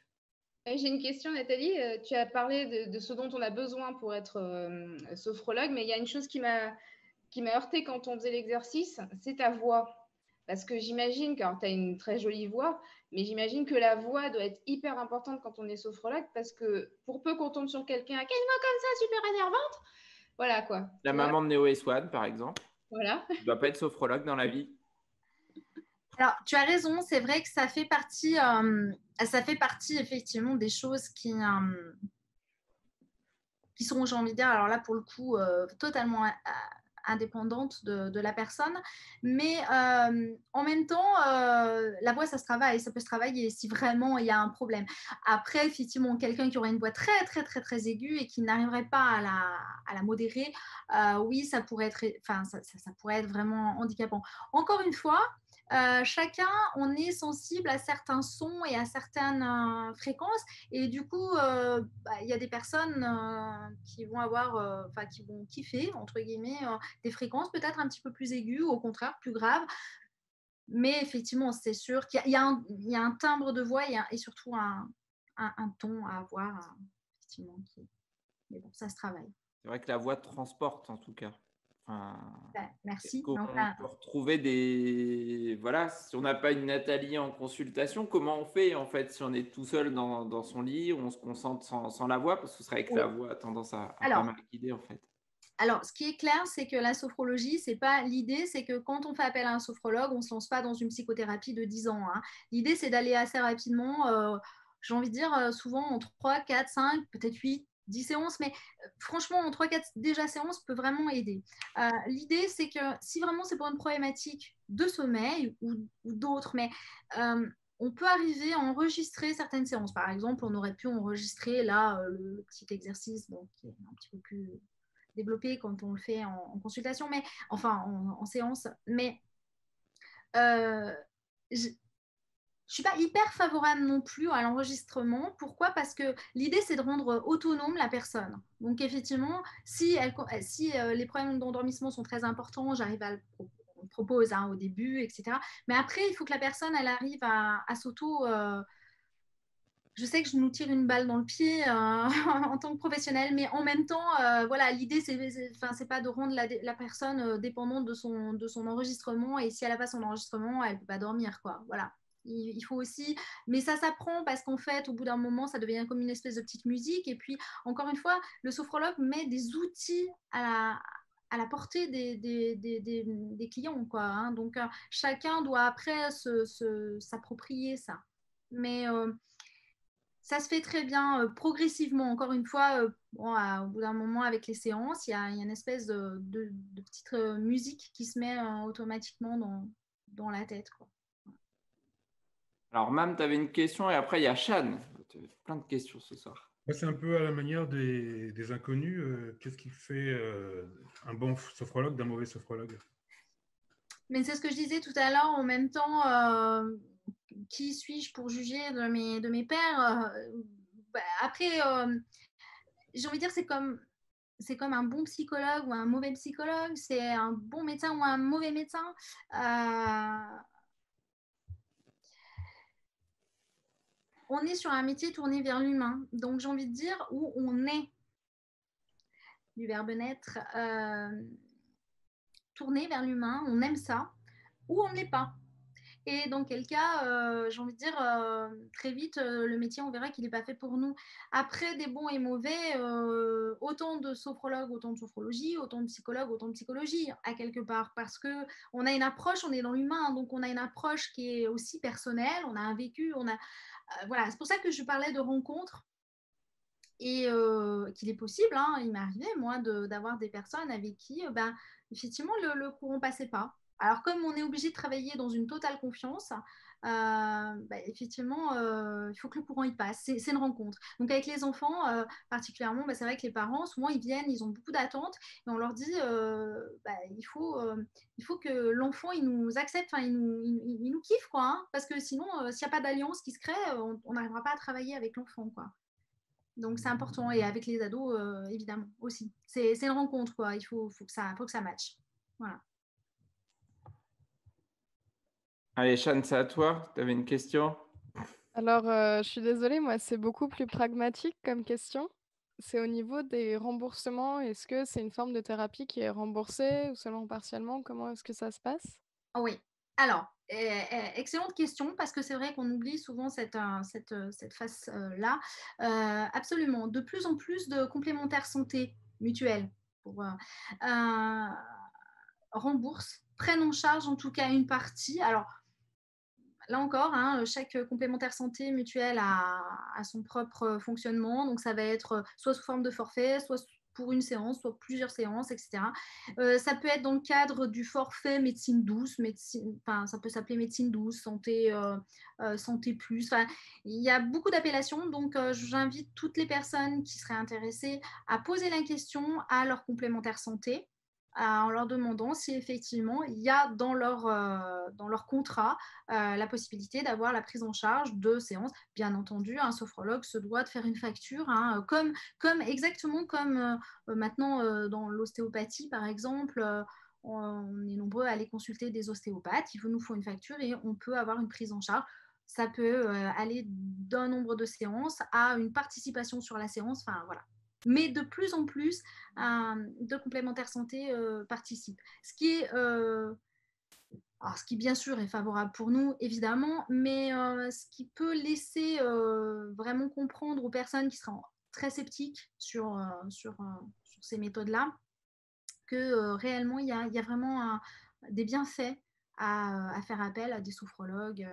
J'ai une question, Nathalie. Tu as parlé de ce dont on a besoin pour être sophrologue, mais il y a une chose qui m'a heurtée quand on faisait l'exercice, c'est ta voix. Parce que j'imagine que tu as une très jolie voix, mais j'imagine que la voix doit être hyper importante quand on est sophrologue, parce que pour peu qu'on tombe sur quelqu'un qui a une voix comme ça, super énervante, voilà quoi. La maman de Neo et Swan, par exemple. Voilà. Tu ne dois pas être sophrologue dans la vie. Alors, tu as raison, c'est vrai que ça fait partie effectivement des choses qui sont, j'ai envie de dire, alors là pour le coup, totalement indépendantes de la personne. Mais en même temps, la voix, ça se travaille, ça peut se travailler si vraiment il y a un problème. Après, effectivement, quelqu'un qui aurait une voix très, très, très, très aiguë et qui n'arriverait pas à la modérer, oui, ça pourrait être vraiment handicapant. Encore une fois, chacun, on est sensible à certains sons et à certaines fréquences. Et du coup, il y a des personnes qui vont qui vont kiffer, entre guillemets, des fréquences peut-être un petit peu plus aiguës ou au contraire plus graves. Mais effectivement, c'est sûr qu'il y a un timbre de voix et surtout un ton à avoir, effectivement. Mais bon, ça se travaille. C'est vrai que la voix transporte, en tout cas. Enfin, merci. On peut retrouver des... Voilà, si on n'a pas une Nathalie en consultation, comment on fait en fait si on est tout seul dans son lit, on se concentre sans la voix, parce que c'est vrai que la voix a tendance à pas mal guider en fait. Alors, ce qui est clair, c'est que la sophrologie, c'est pas l'idée, c'est que quand on fait appel à un sophrologue, on ne se lance pas dans une psychothérapie de 10 ans. Hein. L'idée, c'est d'aller assez rapidement, j'ai envie de dire souvent en 3, 4, 5, peut-être 8, 10 séances, mais franchement, en 3, 4 déjà séances peut vraiment aider. L'idée, c'est que si vraiment c'est pour une problématique de sommeil ou d'autres, mais on peut arriver à enregistrer certaines séances. Par exemple, on aurait pu enregistrer là le petit exercice qui est un petit peu plus développé quand on le fait en consultation, mais enfin en séance. Mais je ne suis pas hyper favorable non plus à l'enregistrement. Pourquoi? Parce que l'idée, c'est de rendre autonome la personne. Donc, effectivement, si les problèmes d'endormissement sont très importants, j'arrive à le propose au début, etc. Mais après, il faut que la personne, elle arrive à s'auto... je sais que je nous tire une balle dans le pied en tant que professionnel, mais en même temps, voilà, l'idée, c'est pas de rendre la personne dépendante de son enregistrement. Et si elle n'a pas son enregistrement, elle ne peut pas dormir, quoi. Voilà. Il faut aussi, mais ça s'apprend parce qu'en fait, au bout d'un moment, ça devient comme une espèce de petite musique. Et puis, encore une fois, le sophrologue met des outils à la portée des clients, quoi. Hein. Donc, chacun doit après s'approprier ça. Mais ça se fait très bien progressivement. Encore une fois, au bout d'un moment, avec les séances, il y a une espèce de petite musique qui se met automatiquement dans la tête, quoi. Alors, Mam, tu avais une question et après, il y a Shan. Plein de questions ce soir. C'est un peu à la manière des inconnus. Qu'est-ce qui fait un bon sophrologue d'un mauvais sophrologue? Mais c'est ce que je disais tout à l'heure. En même temps, qui suis-je pour juger de mes pairs? après, j'ai envie de dire, c'est comme un bon psychologue ou un mauvais psychologue, c'est un bon médecin ou un mauvais médecin. On est sur un métier tourné vers l'humain. Donc, j'ai envie de dire où on est, du verbe naître, tourné vers l'humain, on aime ça, ou on ne l'est pas. Et dans quel cas, j'ai envie de dire, très vite, le métier, on verra qu'il n'est pas fait pour nous. Après, des bons et mauvais, autant de sophrologues, autant de sophrologie, autant de psychologues, autant de psychologie, à quelque part. Parce qu'on a une approche, on est dans l'humain, donc on a une approche qui est aussi personnelle, on a un vécu, voilà. C'est pour ça que je parlais de rencontres et qu'il est possible, hein, il m'est arrivé, moi, d'avoir des personnes avec qui, effectivement, le courant passait pas. Alors, comme on est obligé de travailler dans une totale confiance, effectivement, il faut que le courant y passe. C'est une rencontre. Donc, avec les enfants, particulièrement, c'est vrai que les parents, souvent, ils viennent, ils ont beaucoup d'attentes et on leur dit, il faut que l'enfant, il nous accepte, il nous kiffe, quoi, hein, parce que sinon, s'il n'y a pas d'alliance qui se crée, on n'arrivera pas à travailler avec l'enfant, quoi. Donc, c'est important. Et avec les ados, évidemment, aussi. C'est une rencontre, quoi. Il faut que ça matche. Voilà. Allez, Shan, c'est à toi. Tu avais une question? Alors, je suis désolée, moi, c'est beaucoup plus pragmatique comme question. C'est au niveau des remboursements. Est-ce que c'est une forme de thérapie qui est remboursée ou seulement partiellement? Comment est-ce que ça se passe? Ah oui. Alors, excellente question, parce que c'est vrai qu'on oublie souvent cette face-là. Absolument. De plus en plus de complémentaires santé mutuelles pour, remboursent, prennent en charge en tout cas une partie. Alors, là encore, hein, chaque complémentaire santé mutuelle a son propre fonctionnement. Donc, ça va être soit sous forme de forfait, soit pour une séance, soit plusieurs séances, etc. Ça peut être dans le cadre du forfait médecine douce, ça peut s'appeler médecine douce, santé plus. Il y a beaucoup d'appellations. Donc, j'invite toutes les personnes qui seraient intéressées à poser la question à leur complémentaire santé en leur demandant si effectivement il y a dans leur contrat la possibilité d'avoir la prise en charge de séances. Bien entendu, un sophrologue se doit de faire une facture, hein, exactement comme maintenant dans l'ostéopathie, par exemple. On est nombreux à aller consulter des ostéopathes. Il nous faut une facture et on peut avoir une prise en charge. Ça peut aller d'un nombre de séances à une participation sur la séance. Enfin, voilà. Mais de plus en plus, de complémentaires santé participent. Ce qui, bien sûr, est favorable pour nous, évidemment, mais ce qui peut laisser vraiment comprendre aux personnes qui seraient très sceptiques sur ces méthodes-là que réellement, il y a vraiment des bienfaits à faire appel à des sophrologues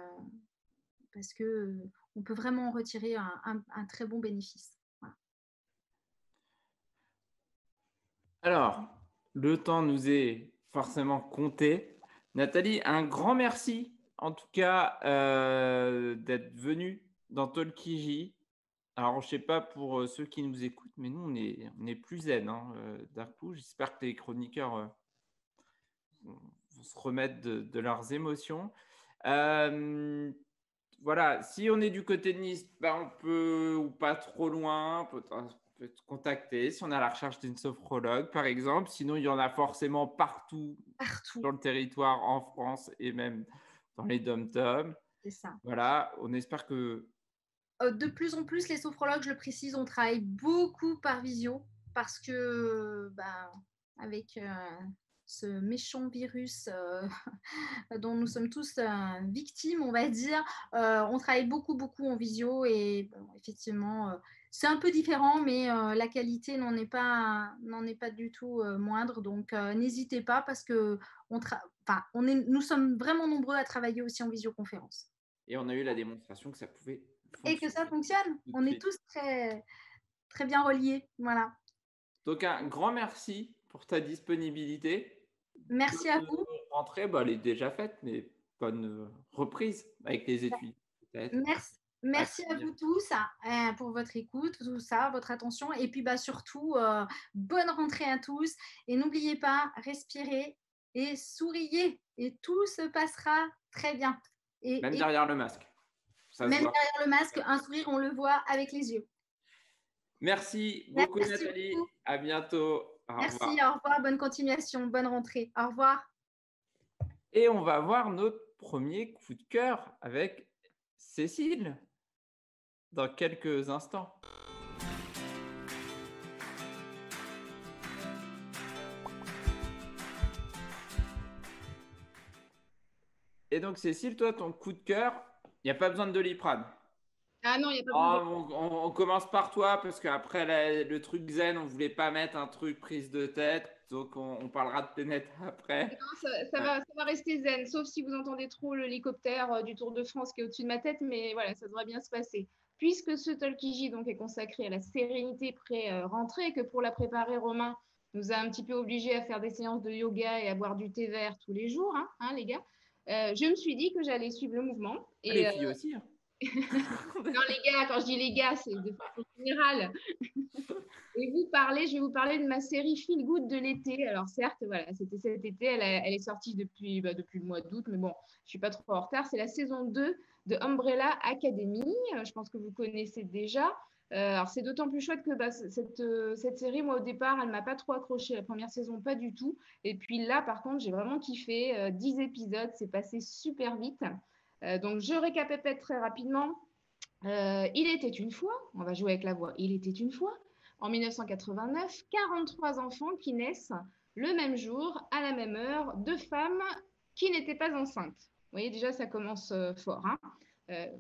parce qu'on peut vraiment en retirer un très bon bénéfice. Voilà. Alors, le temps nous est forcément compté. Nathalie, un grand merci en tout cas d'être venue dans Talkiji. Alors, je ne sais pas pour ceux qui nous écoutent, mais nous, on est plus zen d'un coup. J'espère que les chroniqueurs vont se remettre de leurs émotions. Voilà, si on est du côté de Nice, on peut, ou pas trop loin, peut te contacter si on est à la recherche d'une sophrologue, par exemple. Sinon, il y en a forcément partout sur le territoire en France et même dans les dom-toms. C'est ça. Voilà, on espère que… De plus en plus, les sophrologues, je le précise, on travaille beaucoup par visio parce que avec ce méchant virus dont nous sommes tous victimes, on va dire, on travaille beaucoup en visio et effectivement, c'est un peu différent, mais la qualité n'en est pas du tout moindre. Donc, n'hésitez pas parce que nous sommes vraiment nombreux à travailler aussi en visioconférence. Et on a eu la démonstration que ça pouvait fonctionner. Et que ça fonctionne. On est tous très, très bien reliés. Voilà. Donc, un grand merci pour ta disponibilité. Merci à vous. Rentrée, elle est déjà faite, mais bonne reprise avec les études. Merci à vous tous pour votre écoute, tout ça, votre attention. Et puis surtout, bonne rentrée à tous. Et n'oubliez pas, respirez et souriez. Et tout se passera très bien. Même derrière le masque. Même derrière le masque, un sourire, on le voit avec les yeux. Merci beaucoup, Merci Nathalie. beaucoup. À bientôt. Au Merci, revoir. au revoir, bonne continuation, bonne rentrée. Au revoir. Et on va voir notre premier coup de cœur avec Cécile dans quelques instants. Et donc, Cécile, toi, ton coup de cœur, il n'y a pas besoin de Doliprane. Ah non, il n'y a pas Ah, besoin de... on commence par toi parce qu'après le truc zen, on voulait pas mettre un truc prise de tête. Donc, on parlera de Ténet après. Non, ça va rester zen, sauf si vous entendez trop l'hélicoptère du Tour de France qui est au-dessus de ma tête, mais voilà, ça devrait bien se passer. Puisque ce Tolkiji donc est consacré à la sérénité pré-rentrée, que pour la préparer, Romain nous a un petit peu obligés à faire des séances de yoga et à boire du thé vert tous les jours, hein, les gars. Je me suis dit que j'allais suivre le mouvement. Les filles aussi. Hein. Non, les gars, quand je dis les gars, c'est de façon générale. Et je vais vous parler de ma série Feel Good de l'été. Alors certes, voilà, c'était cet été, elle est sortie depuis le mois d'août, mais bon, je suis pas trop en retard. C'est la saison 2 de Umbrella Academy. Je pense que vous connaissez déjà. Alors c'est d'autant plus chouette que cette série, moi au départ, elle m'a pas trop accroché. La première saison, pas du tout. Et puis là, par contre, j'ai vraiment kiffé. 10 épisodes, c'est passé super vite. Donc je récapitule très rapidement. Il était une fois, on va jouer avec la voix, il était une fois, en 1989, 43 enfants qui naissent le même jour, à la même heure, de femmes qui n'étaient pas enceintes. Vous voyez, déjà, ça commence fort. Hein.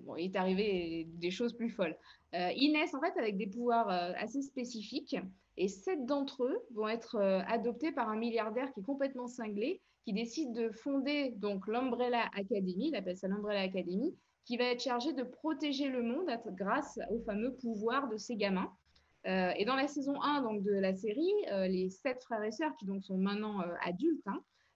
Bon, il est arrivé des choses plus folles. Ils naissent en fait avec des pouvoirs assez spécifiques et 7 d'entre eux vont être adoptés par un milliardaire qui est complètement cinglé, qui décide de fonder donc l'Umbrella Academy, il appelle ça l'Umbrella Academy, qui va être chargé de protéger le monde grâce au fameux pouvoir de ces gamins. Et dans la saison 1 donc, de la série, les 7 frères et sœurs, qui donc sont maintenant adultes,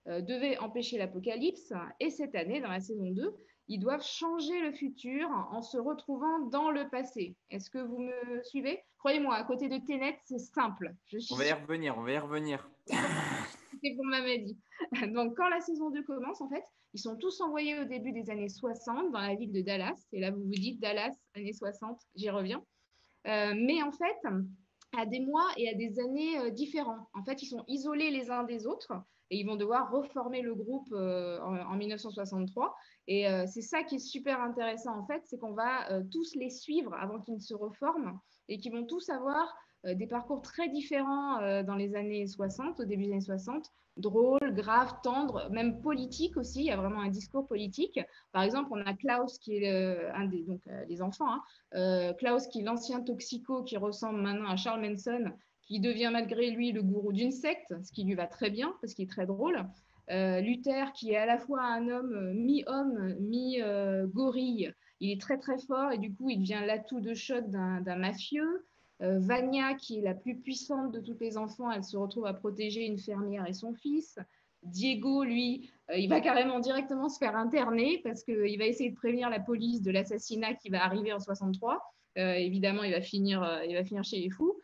devaient empêcher l'apocalypse. Et cette année, dans la saison 2, ils doivent changer le futur en se retrouvant dans le passé. Est-ce que vous me suivez? Croyez-moi, à côté de Tenet, c'est simple. On va y revenir, on va y revenir. C'est pour Mamadi. Donc, quand la saison 2 commence, en fait, ils sont tous envoyés au début des années 60 dans la ville de Dallas. Et là, vous vous dites Dallas, années 60, j'y reviens. Mais en fait, à des mois et à des années différents. En fait, ils sont isolés les uns des autres et ils vont devoir reformer le groupe en 1963. Et c'est ça qui est super intéressant, en fait, c'est qu'on va tous les suivre avant qu'ils ne se reforment et qu'ils vont tous avoir des parcours très différents dans les années 60, au début des années 60, drôles, graves, tendres, même politiques aussi. Il y a vraiment un discours politique. Par exemple, on a Klaus qui est un des les enfants, hein, Klaus qui est l'ancien toxico qui ressemble maintenant à Charles Manson, qui devient malgré lui le gourou d'une secte, ce qui lui va très bien parce qu'il est très drôle. Luther qui est à la fois un homme, mi-gorille. Il est très très fort et du coup il devient l'atout de choc d'un mafieux. Vania qui est la plus puissante de toutes les enfants, elle se retrouve à protéger une fermière et son fils. Diego, lui, il va carrément directement se faire interner parce qu'il va essayer de prévenir la police de l'assassinat qui va arriver en 63. Évidemment, il va finir chez les fous.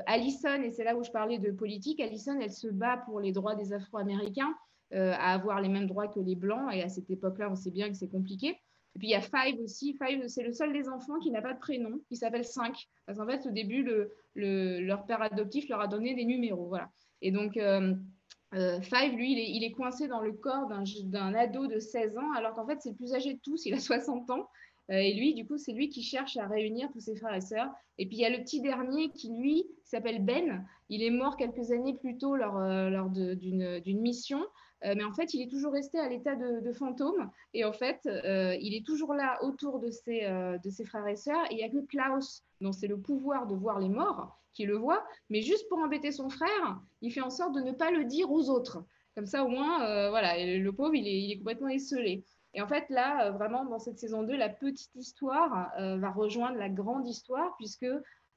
Allison, et c'est là où je parlais de politique, Allison, elle se bat pour les droits des Afro-Américains, à avoir les mêmes droits que les Blancs. Et à cette époque-là, on sait bien que c'est compliqué. Et puis il y a Five aussi. Five, c'est le seul des enfants qui n'a pas de prénom. Il s'appelle 5. Parce qu'en fait, au début, leur père adoptif leur a donné des numéros. Voilà. Et donc, Five, lui, il est coincé dans le corps d'un ado de 16 ans, alors qu'en fait, c'est le plus âgé de tous, il a 60 ans. Et lui, du coup, c'est lui qui cherche à réunir tous ses frères et sœurs. Et puis, il y a le petit dernier qui, lui, s'appelle Ben. Il est mort quelques années plus tôt lors d'une mission. Mais en fait, il est toujours resté à l'état de fantôme. Et en fait, il est toujours là autour de ses frères et sœurs. Et il n'y a que Klaus, dont c'est le pouvoir de voir les morts, qui le voit. Mais juste pour embêter son frère, il fait en sorte de ne pas le dire aux autres. Comme ça, au moins, voilà, le pauvre, il est complètement esselé. Et en fait, là, vraiment, dans cette saison 2, la petite histoire va rejoindre la grande histoire, puisque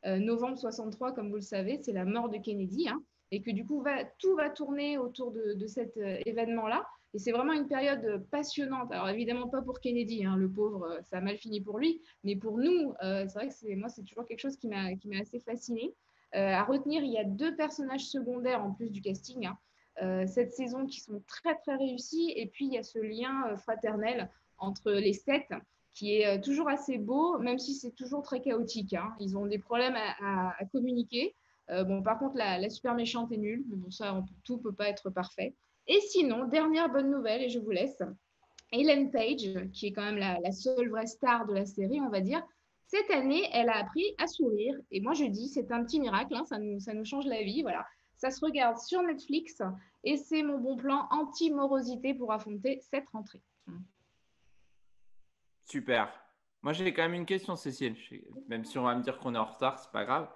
novembre 63, comme vous le savez, c'est la mort de Kennedy, hein, et que du coup, tout va tourner autour de cet événement-là. Et c'est vraiment une période passionnante. Alors, évidemment, pas pour Kennedy, hein, le pauvre, ça a mal fini pour lui, mais pour nous, c'est vrai que moi, c'est toujours quelque chose qui m'a assez fascinée. À retenir, il y a 2 personnages secondaires en plus du casting, hein, cette saison qui sont très très réussis, et puis il y a ce lien fraternel entre les 7 qui est toujours assez beau, même si c'est toujours très chaotique, hein. Ils ont des problèmes à communiquer. Bon, par contre, la super méchante est nulle, mais bon, ça, tout peut pas être parfait. Et sinon, dernière bonne nouvelle, et je vous laisse, Ellen Page, qui est quand même la seule vraie star de la série, on va dire, cette année, elle a appris à sourire. Et moi, je dis, c'est un petit miracle, hein, ça nous change la vie, voilà. Ça se regarde sur Netflix et c'est mon bon plan anti-morosité pour affronter cette rentrée. Super. Moi, j'ai quand même une question, Cécile. Même si on va me dire qu'on est en retard, c'est pas grave.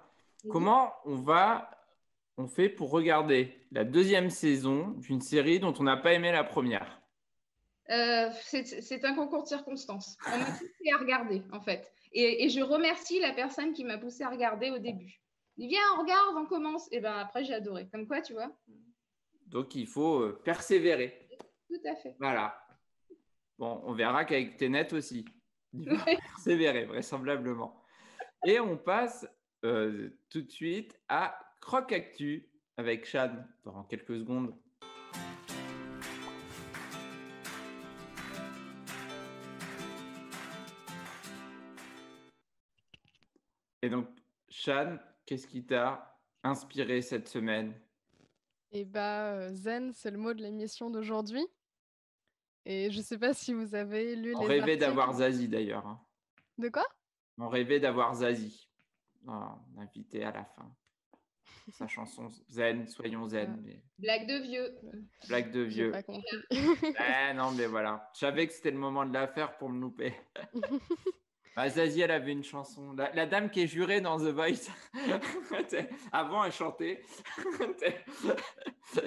Oui. Comment on fait pour regarder la deuxième saison d'une série dont on n'a pas aimé la première? C'est un concours de circonstances. On m'a poussé à regarder, en fait. Et je remercie la personne qui m'a poussé à regarder au début. Il dit, viens, on regarde, on commence. Et ben après, j'ai adoré. Comme quoi, tu vois. Donc, il faut persévérer. Tout à fait. Voilà. Bon, on verra qu'avec Tenet aussi. Il va persévérer, vraisemblablement. Et on passe tout de suite à Croc Actu avec Chad dans quelques secondes. Et donc, Chad, qu'est-ce qui t'a inspiré cette semaine? Et bah, zen, c'est le mot de l'émission d'aujourd'hui. Et je sais pas si vous avez lu On les rêvait articles. d'avoir Zazie d'ailleurs. Hein. De quoi? On rêvait d'avoir Zazie. Invité à la fin. Sa chanson Zen, soyons zen. Mais... Blague de vieux. Blague de J'ai vieux. pas compris. Non, mais voilà. Je savais que c'était le moment de la faire pour me louper. Zazie, elle avait une chanson. La dame qui est jurée dans The Voice. Avant, elle chantait.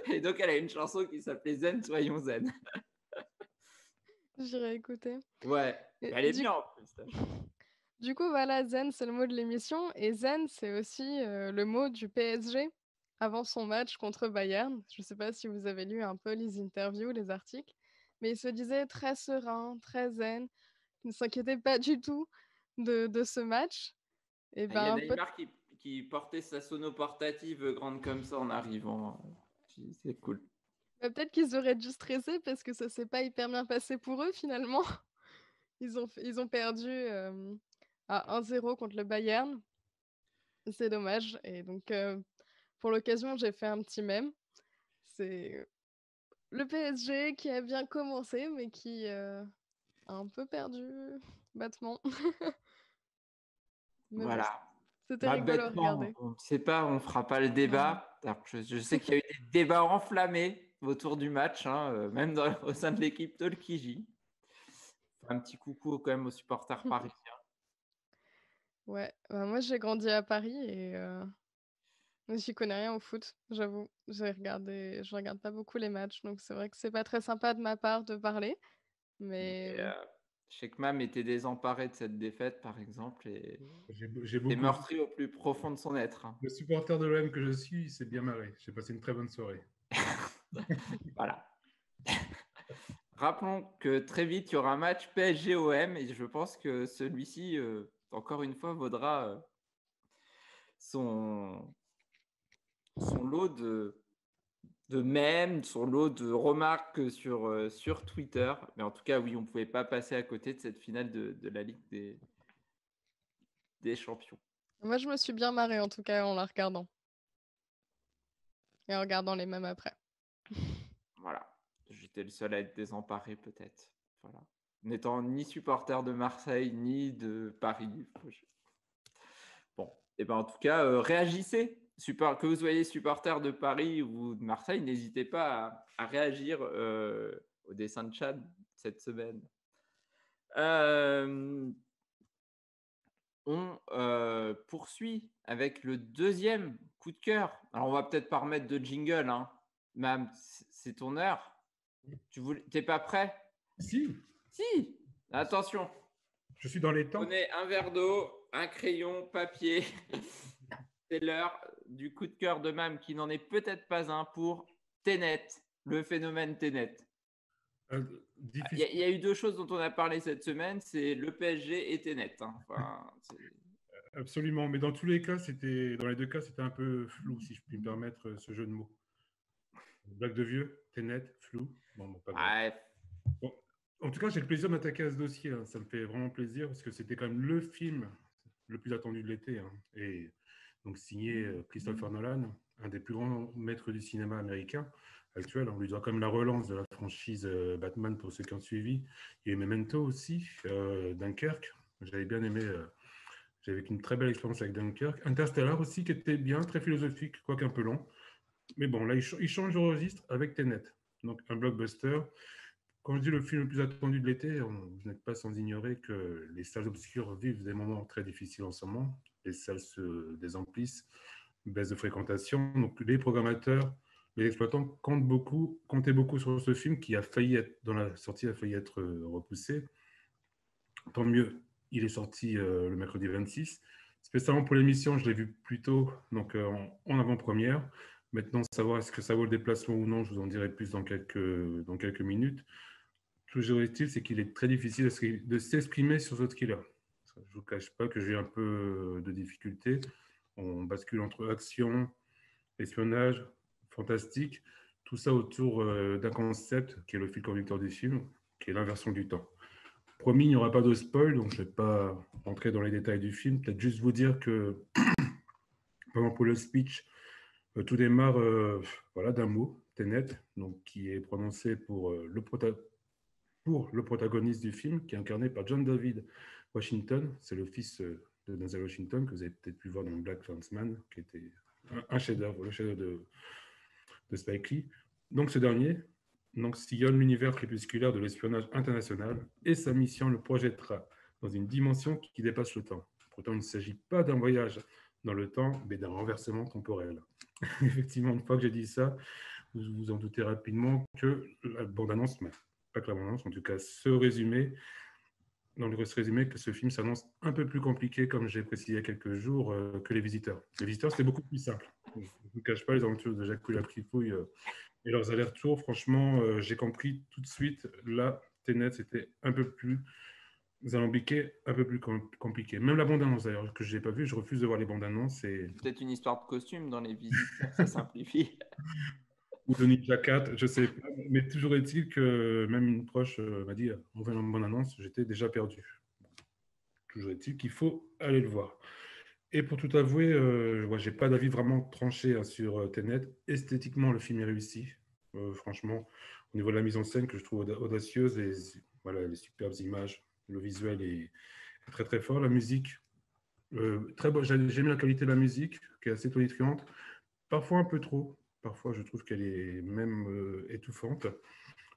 Et donc, elle a une chanson qui s'appelait Zen, soyons zen. J'irai écouter. Ouais, elle est bien en plus. Du coup, voilà, zen, c'est le mot de l'émission. Et zen, c'est aussi le mot du PSG avant son match contre Bayern. Je sais pas si vous avez lu un peu les interviews, les articles. Mais il se disait très serein, très zen. Il ne s'inquiétait pas du tout de ce match. Et Il y a ben, Neymar qui portait sa sono portative grande comme ça en arrivant. C'est cool. Peut-être qu'ils auraient dû stresser parce que ça s'est pas hyper bien passé pour eux finalement. Ils ont perdu à 1-0 contre le Bayern. C'est dommage. Et donc, pour l'occasion, j'ai fait un petit mème. C'est le PSG qui a bien commencé, mais qui a un peu perdu bêtement. Mais bon, Voilà. c'était rigolo à Bêtement, regarder. on ne sait pas, on ne fera pas le débat. Alors, je sais qu'il y a eu des débats enflammés autour du match, hein, même au sein de l'équipe Tolkiji. Un petit coucou quand même aux supporters parisiens. Ouais, bah, moi j'ai grandi à Paris et j'y connais rien au foot, j'avoue. Je regarde pas beaucoup les matchs, donc c'est vrai que c'est pas très sympa de ma part de parler, mais Et, je sais que Mam était désemparé de cette défaite, par exemple, et J'ai est beaucoup. meurtri au plus profond de son être. Hein. Le supporter de l'OM que je suis, s'est bien marré. J'ai passé une très bonne soirée. Voilà. Rappelons que très vite, il y aura un match PSG-OM et je pense que celui-ci, encore une fois, vaudra son lot de mèmes, son lot de remarques sur Twitter. Mais en tout cas, oui, on ne pouvait pas passer à côté de cette finale de la Ligue des Champions. moi je me suis bien marrée en tout cas en la regardant. Et en regardant les mêmes après. Voilà. J'étais le seul à être désemparé peut-être. Voilà. N'étant ni supporter de Marseille, ni de Paris. Bon, et ben en tout cas, réagissez. Que vous soyez supporter de Paris ou de Marseille, n'hésitez pas à réagir au dessin de Chad cette semaine. On poursuit avec le deuxième coup de cœur. Alors, on va peut-être pas remettre de jingle, hein. Mam, c'est ton heure. T'es pas prêt? Si. Si. Attention. Je suis dans les temps. Prenez un verre d'eau, un crayon, papier. C'est l'heure du coup de cœur de Mam qui n'en est peut-être pas un pour Tenet, le phénomène Tenet. Il y a eu deux choses dont on a parlé cette semaine, c'est le PSG et Tenet. Hein. Enfin, absolument, mais dans tous les cas, dans les deux cas, c'était un peu flou, si je puis me permettre ce jeu de mots. Blague de vieux, Tenet, flou. Bon, pas grave. Ouais. Bon, En tout cas, j'ai le plaisir d'attaquer à ce dossier. Hein. Ça me fait vraiment plaisir parce que c'était quand même le film le plus attendu de l'été. Hein. Et donc signé Christopher Nolan, un des plus grands maîtres du cinéma américain actuel. On lui doit quand même la relance de la franchise Batman pour ceux qui ont suivi. Il y a eu Memento aussi, Dunkerque. J'avais bien aimé. J'avais une très belle expérience avec Dunkerque. Interstellar aussi, qui était bien, très philosophique, quoique un peu long. Mais bon, là, il change de registre avec Tenet. Donc, un blockbuster. Quand je dis le film le plus attendu de l'été, vous n'êtes pas sans ignorer que les salles obscures vivent des moments très difficiles en ce moment. Les salles se désemplissent, baisse de fréquentation. Donc, les programmateurs, les exploitants comptaient beaucoup sur ce film qui a failli être, dans la sortie, a failli être repoussé. Tant mieux, il est sorti le mercredi 26. Spécialement pour l'émission, je l'ai vu plus tôt, donc en avant-première. Maintenant, savoir est-ce que ça vaut le déplacement ou non, je vous en dirai plus dans quelques minutes. Toujours est-il, c'est qu'il est très difficile de s'exprimer sur ce thriller. Je ne vous cache pas que j'ai un peu de difficulté. On bascule entre action, espionnage, fantastique, tout ça autour d'un concept qui est le fil conducteur du film, qui est l'inversion du temps. Promis, il n'y aura pas de spoil, donc je ne vais pas rentrer dans les détails du film. Peut-être juste vous dire que, pour le speech, tout démarre voilà, d'un mot, Tenet, donc, qui est prononcé pour le protagoniste du film, qui est incarné par John David Washington. C'est le fils de Denzel Washington, que vous avez peut-être pu voir dans Black Klansman, qui était un chef-d'œuvre, le chef-d'œuvre de Spike Lee. Donc ce dernier sillonne l'univers crépusculaire de l'espionnage international et sa mission le projettera dans une dimension qui dépasse le temps. Pourtant, il ne s'agit pas d'un voyage dans le temps, mais d'un renversement temporel. Effectivement, une fois que j'ai dit ça, vous vous en doutez rapidement que la bande-annonce, pas que la bande-annonce, en tout cas ce résumé, que ce film s'annonce un peu plus compliqué, comme j'ai précisé il y a quelques jours, que Les Visiteurs. Les Visiteurs, c'est beaucoup plus simple. Je ne vous cache pas les aventures de Jacques Pouille et leurs allers-retours. Franchement, j'ai compris tout de suite. Là, Tenet, c'était un peu plus alambiqué, un peu plus compliqué. Même la bande-annonce, d'ailleurs, que je n'ai pas vue, je refuse de voir les bandes-annonces. Peut-être une histoire de costume dans Les Visiteurs, ça simplifie. Ou de Ninja 4, je ne sais pas. Mais toujours est-il que même une proche m'a dit, on voit une bande-annonce, j'étais déjà perdu. Toujours est-il qu'il faut aller le voir. Et pour tout avouer, je n'ai pas d'avis vraiment tranché hein, sur Tenet. Esthétiquement, le film est réussi. Franchement, au niveau de la mise en scène, que je trouve audacieuse, les superbes images, le visuel est très très fort. La musique, très bon. J'aime la qualité de la musique, qui est assez tonitruante. Parfois un peu trop. Parfois, je trouve qu'elle est même étouffante.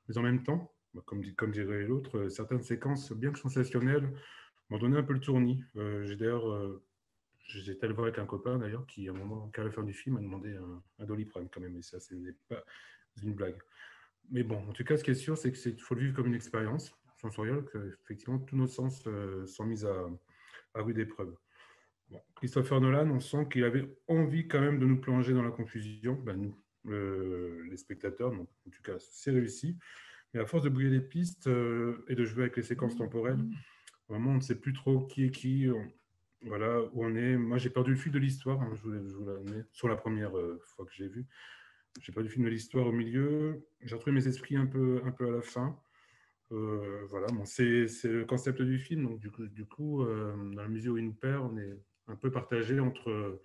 Mais en même temps, comme dirait l'autre, certaines séquences, bien que sensationnelles, m'ont donné un peu le tournis. J'ai d'ailleurs... J'étais le voir avec un copain d'ailleurs qui, à un moment, qu'à la fin du film, a demandé un Doliprane quand même, et ça, ce n'est pas une blague. Mais bon, en tout cas, ce qui est sûr, c'est qu'il faut le vivre comme une expérience sensorielle, que effectivement tous nos sens sont mis à rude épreuve. Bon. Christopher Nolan, on sent qu'il avait envie quand même de nous plonger dans la confusion, nous, les spectateurs, donc en tout cas, c'est réussi. Mais à force de brouiller les pistes et de jouer avec les séquences temporelles, au moment, on ne sait plus trop qui est qui. Voilà où on est. Moi, j'ai perdu le fil de l'histoire. Hein, je vous l'admets. Sur la première fois que j'ai vu, j'ai perdu le fil de l'histoire au milieu. J'ai retrouvé mes esprits un peu à la fin. Voilà, bon, c'est le concept du film. Donc, du coup dans la mesure où il nous perd, on est un peu partagé entre.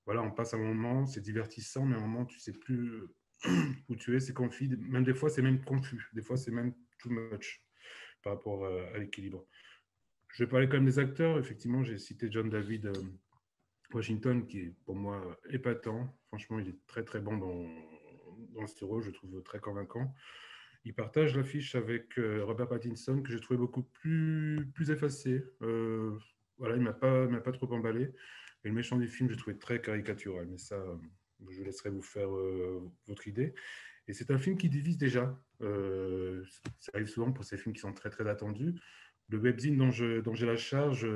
Voilà, on passe un moment, c'est divertissant, mais à un moment, tu ne sais plus où tu es, c'est confus. Même des fois, c'est même confus. Des fois, c'est même too much par rapport à l'équilibre. Je vais parler quand même des acteurs. Effectivement, j'ai cité John David Washington, qui est pour moi épatant. Franchement, il est très très bon dans ce rôle, je trouve très convaincant. Il partage l'affiche avec Robert Pattinson, que j'ai trouvé beaucoup plus effacé. Voilà, il ne m'a pas trop emballé. Et le méchant du film, j'ai trouvé très caricatural. Mais ça, je laisserai vous faire votre idée. Et c'est un film qui divise déjà. Ça arrive souvent pour ces films qui sont très très attendus. Le webzine dont j'ai la charge,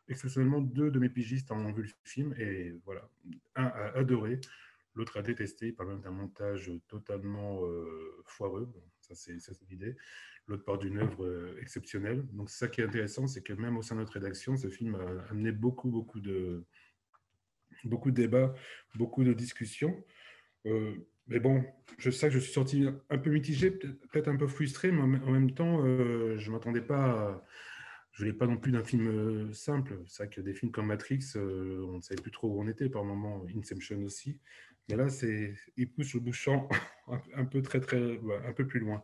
exceptionnellement, 2 de mes pigistes ont vu le film et voilà, un a adoré, l'autre a détesté. Il parle même d'un montage totalement foireux, ça c'est l'idée. L'autre part d'une œuvre exceptionnelle. Donc c'est ça qui est intéressant, c'est que même au sein de notre rédaction, ce film a amené beaucoup de débats, beaucoup de discussions. Mais bon, je sais que je suis sorti un peu mitigé, peut-être un peu frustré, mais en même temps, je ne m'attendais pas je voulais pas non plus d'un film simple. C'est vrai que des films comme Matrix, on ne savait plus trop où on était par moment, Inception aussi. Mais là, il pousse le bouchon un peu un peu plus loin.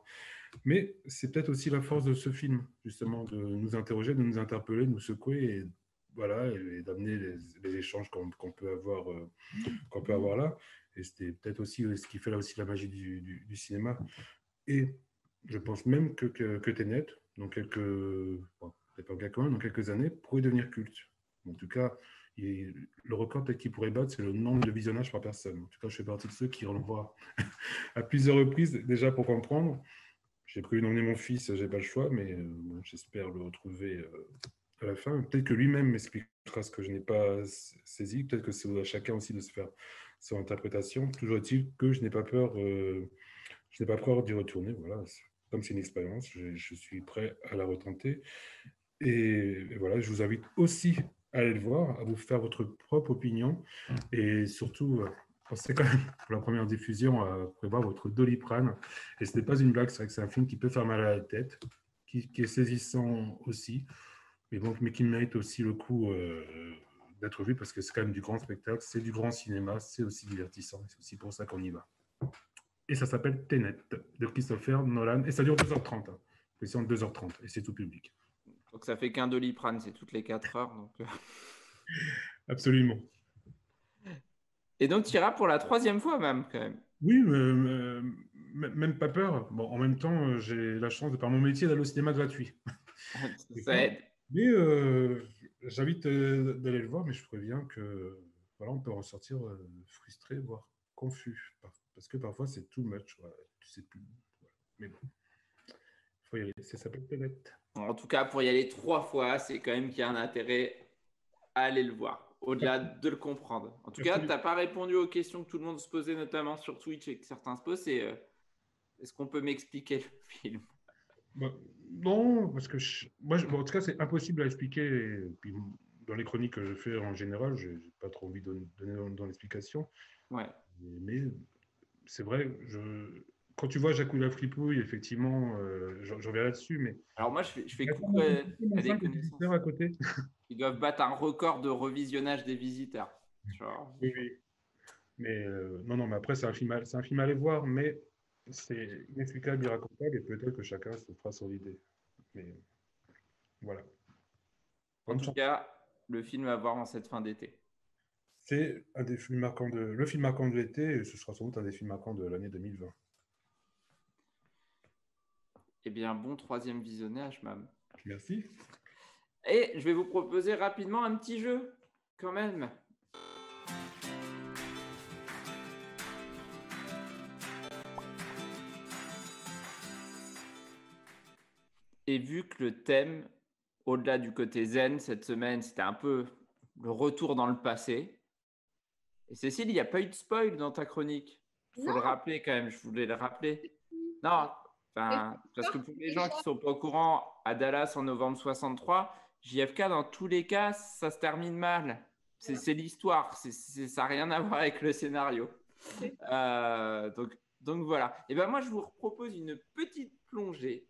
Mais c'est peut-être aussi la force de ce film, justement, de nous interroger, de nous interpeller, de nous secouer et voilà, et d'amener les échanges qu'on peut avoir là. Et c'était peut-être aussi ce qui fait là aussi la magie du cinéma. Et je pense même que Tenet, dans dans quelques années, pourrait devenir culte. En tout cas, le record peut-être qu'il pourrait battre, c'est le nombre de visionnages par personne. En tout cas, je fais partie de ceux qui vont le voir à plusieurs reprises, déjà pour comprendre. J'ai prévu d'emmener mon fils, j'ai pas le choix, mais bon, j'espère le retrouver à la fin. Peut-être que lui-même m'expliquera ce que je n'ai pas saisi. Peut-être que c'est à chacun aussi de se faire son interprétation. Toujours est-il que je n'ai pas peur d'y retourner. Voilà. Comme c'est une expérience, je suis prêt à la retenter. Et voilà, je vous invite aussi à aller le voir, à vous faire votre propre opinion. Et surtout, pensez quand même, pour la première diffusion, à prévoir votre Doliprane. Et ce n'est pas une blague, c'est vrai que c'est un film qui peut faire mal à la tête, qui est saisissant aussi, mais qui mérite aussi le coup d'être vu parce que c'est quand même du grand spectacle, c'est du grand cinéma, c'est aussi divertissant. C'est aussi pour ça qu'on y va. Et ça s'appelle Tenet de Christopher Nolan. Et ça dure 2h30. C'est en 2h30 et c'est tout public. Donc ça fait qu'un Doliprane, c'est toutes les 4 heures. Donc... Absolument. Et donc tu iras pour la 3e fois même, quand même. Oui, même pas peur. Bon, en même temps, j'ai la chance de par mon métier d'aller au cinéma gratuit. Ça aide. Mais j'invite d'aller le voir, mais je préviens que voilà, on peut ressortir frustré, voire confus. Parce que parfois, c'est too much. Voilà, tu sais plus. Voilà. Mais bon, il faut y aller. Ça s'appelle Tenet. En tout cas, pour y aller 3 fois, c'est quand même qu'il y a un intérêt à aller le voir, au-delà de le comprendre. En tout cas, tu n'as pas répondu aux questions que tout le monde se posait, notamment sur Twitch et que certains se posent. C'est est-ce qu'on peut m'expliquer le film? Non, parce que en tout cas, c'est impossible à expliquer. Et puis, dans les chroniques que je fais en général, je n'ai pas trop envie de donner dans l'explication. Ouais. Mais c'est vrai, quand tu vois Jacouille la fripouille, effectivement, je reviens là-dessus. Mais... Alors moi, je fais coucou à des connaissances. À côté. Ils doivent battre un record de revisionnage des visiteurs. Genre... Oui, oui. Mais non, mais après, c'est un film à aller voir, mais c'est inexplicable, irracontable, et peut-être que chacun se fera son idée. Mais voilà. En tout cas, le film à voir en cette fin d'été. C'est un des films marquants le film marquant de l'été, et ce sera sans doute un des films marquants de l'année 2020. Eh bien, bon 3e visionnage, Mam. Merci. Et je vais vous proposer rapidement un petit jeu, quand même. Et vu que le thème, au-delà du côté zen, cette semaine, c'était un peu le retour dans le passé. Et Cécile, il n'y a pas eu de spoil dans ta chronique. Il faut le rappeler quand même, je voulais le rappeler. Non, parce que pour les gens qui ne sont pas au courant, à Dallas en novembre 63, JFK, dans tous les cas, ça se termine mal. C'est l'histoire, ça n'a rien à voir avec le scénario. Donc voilà. Et ben moi, je vous propose une petite plongée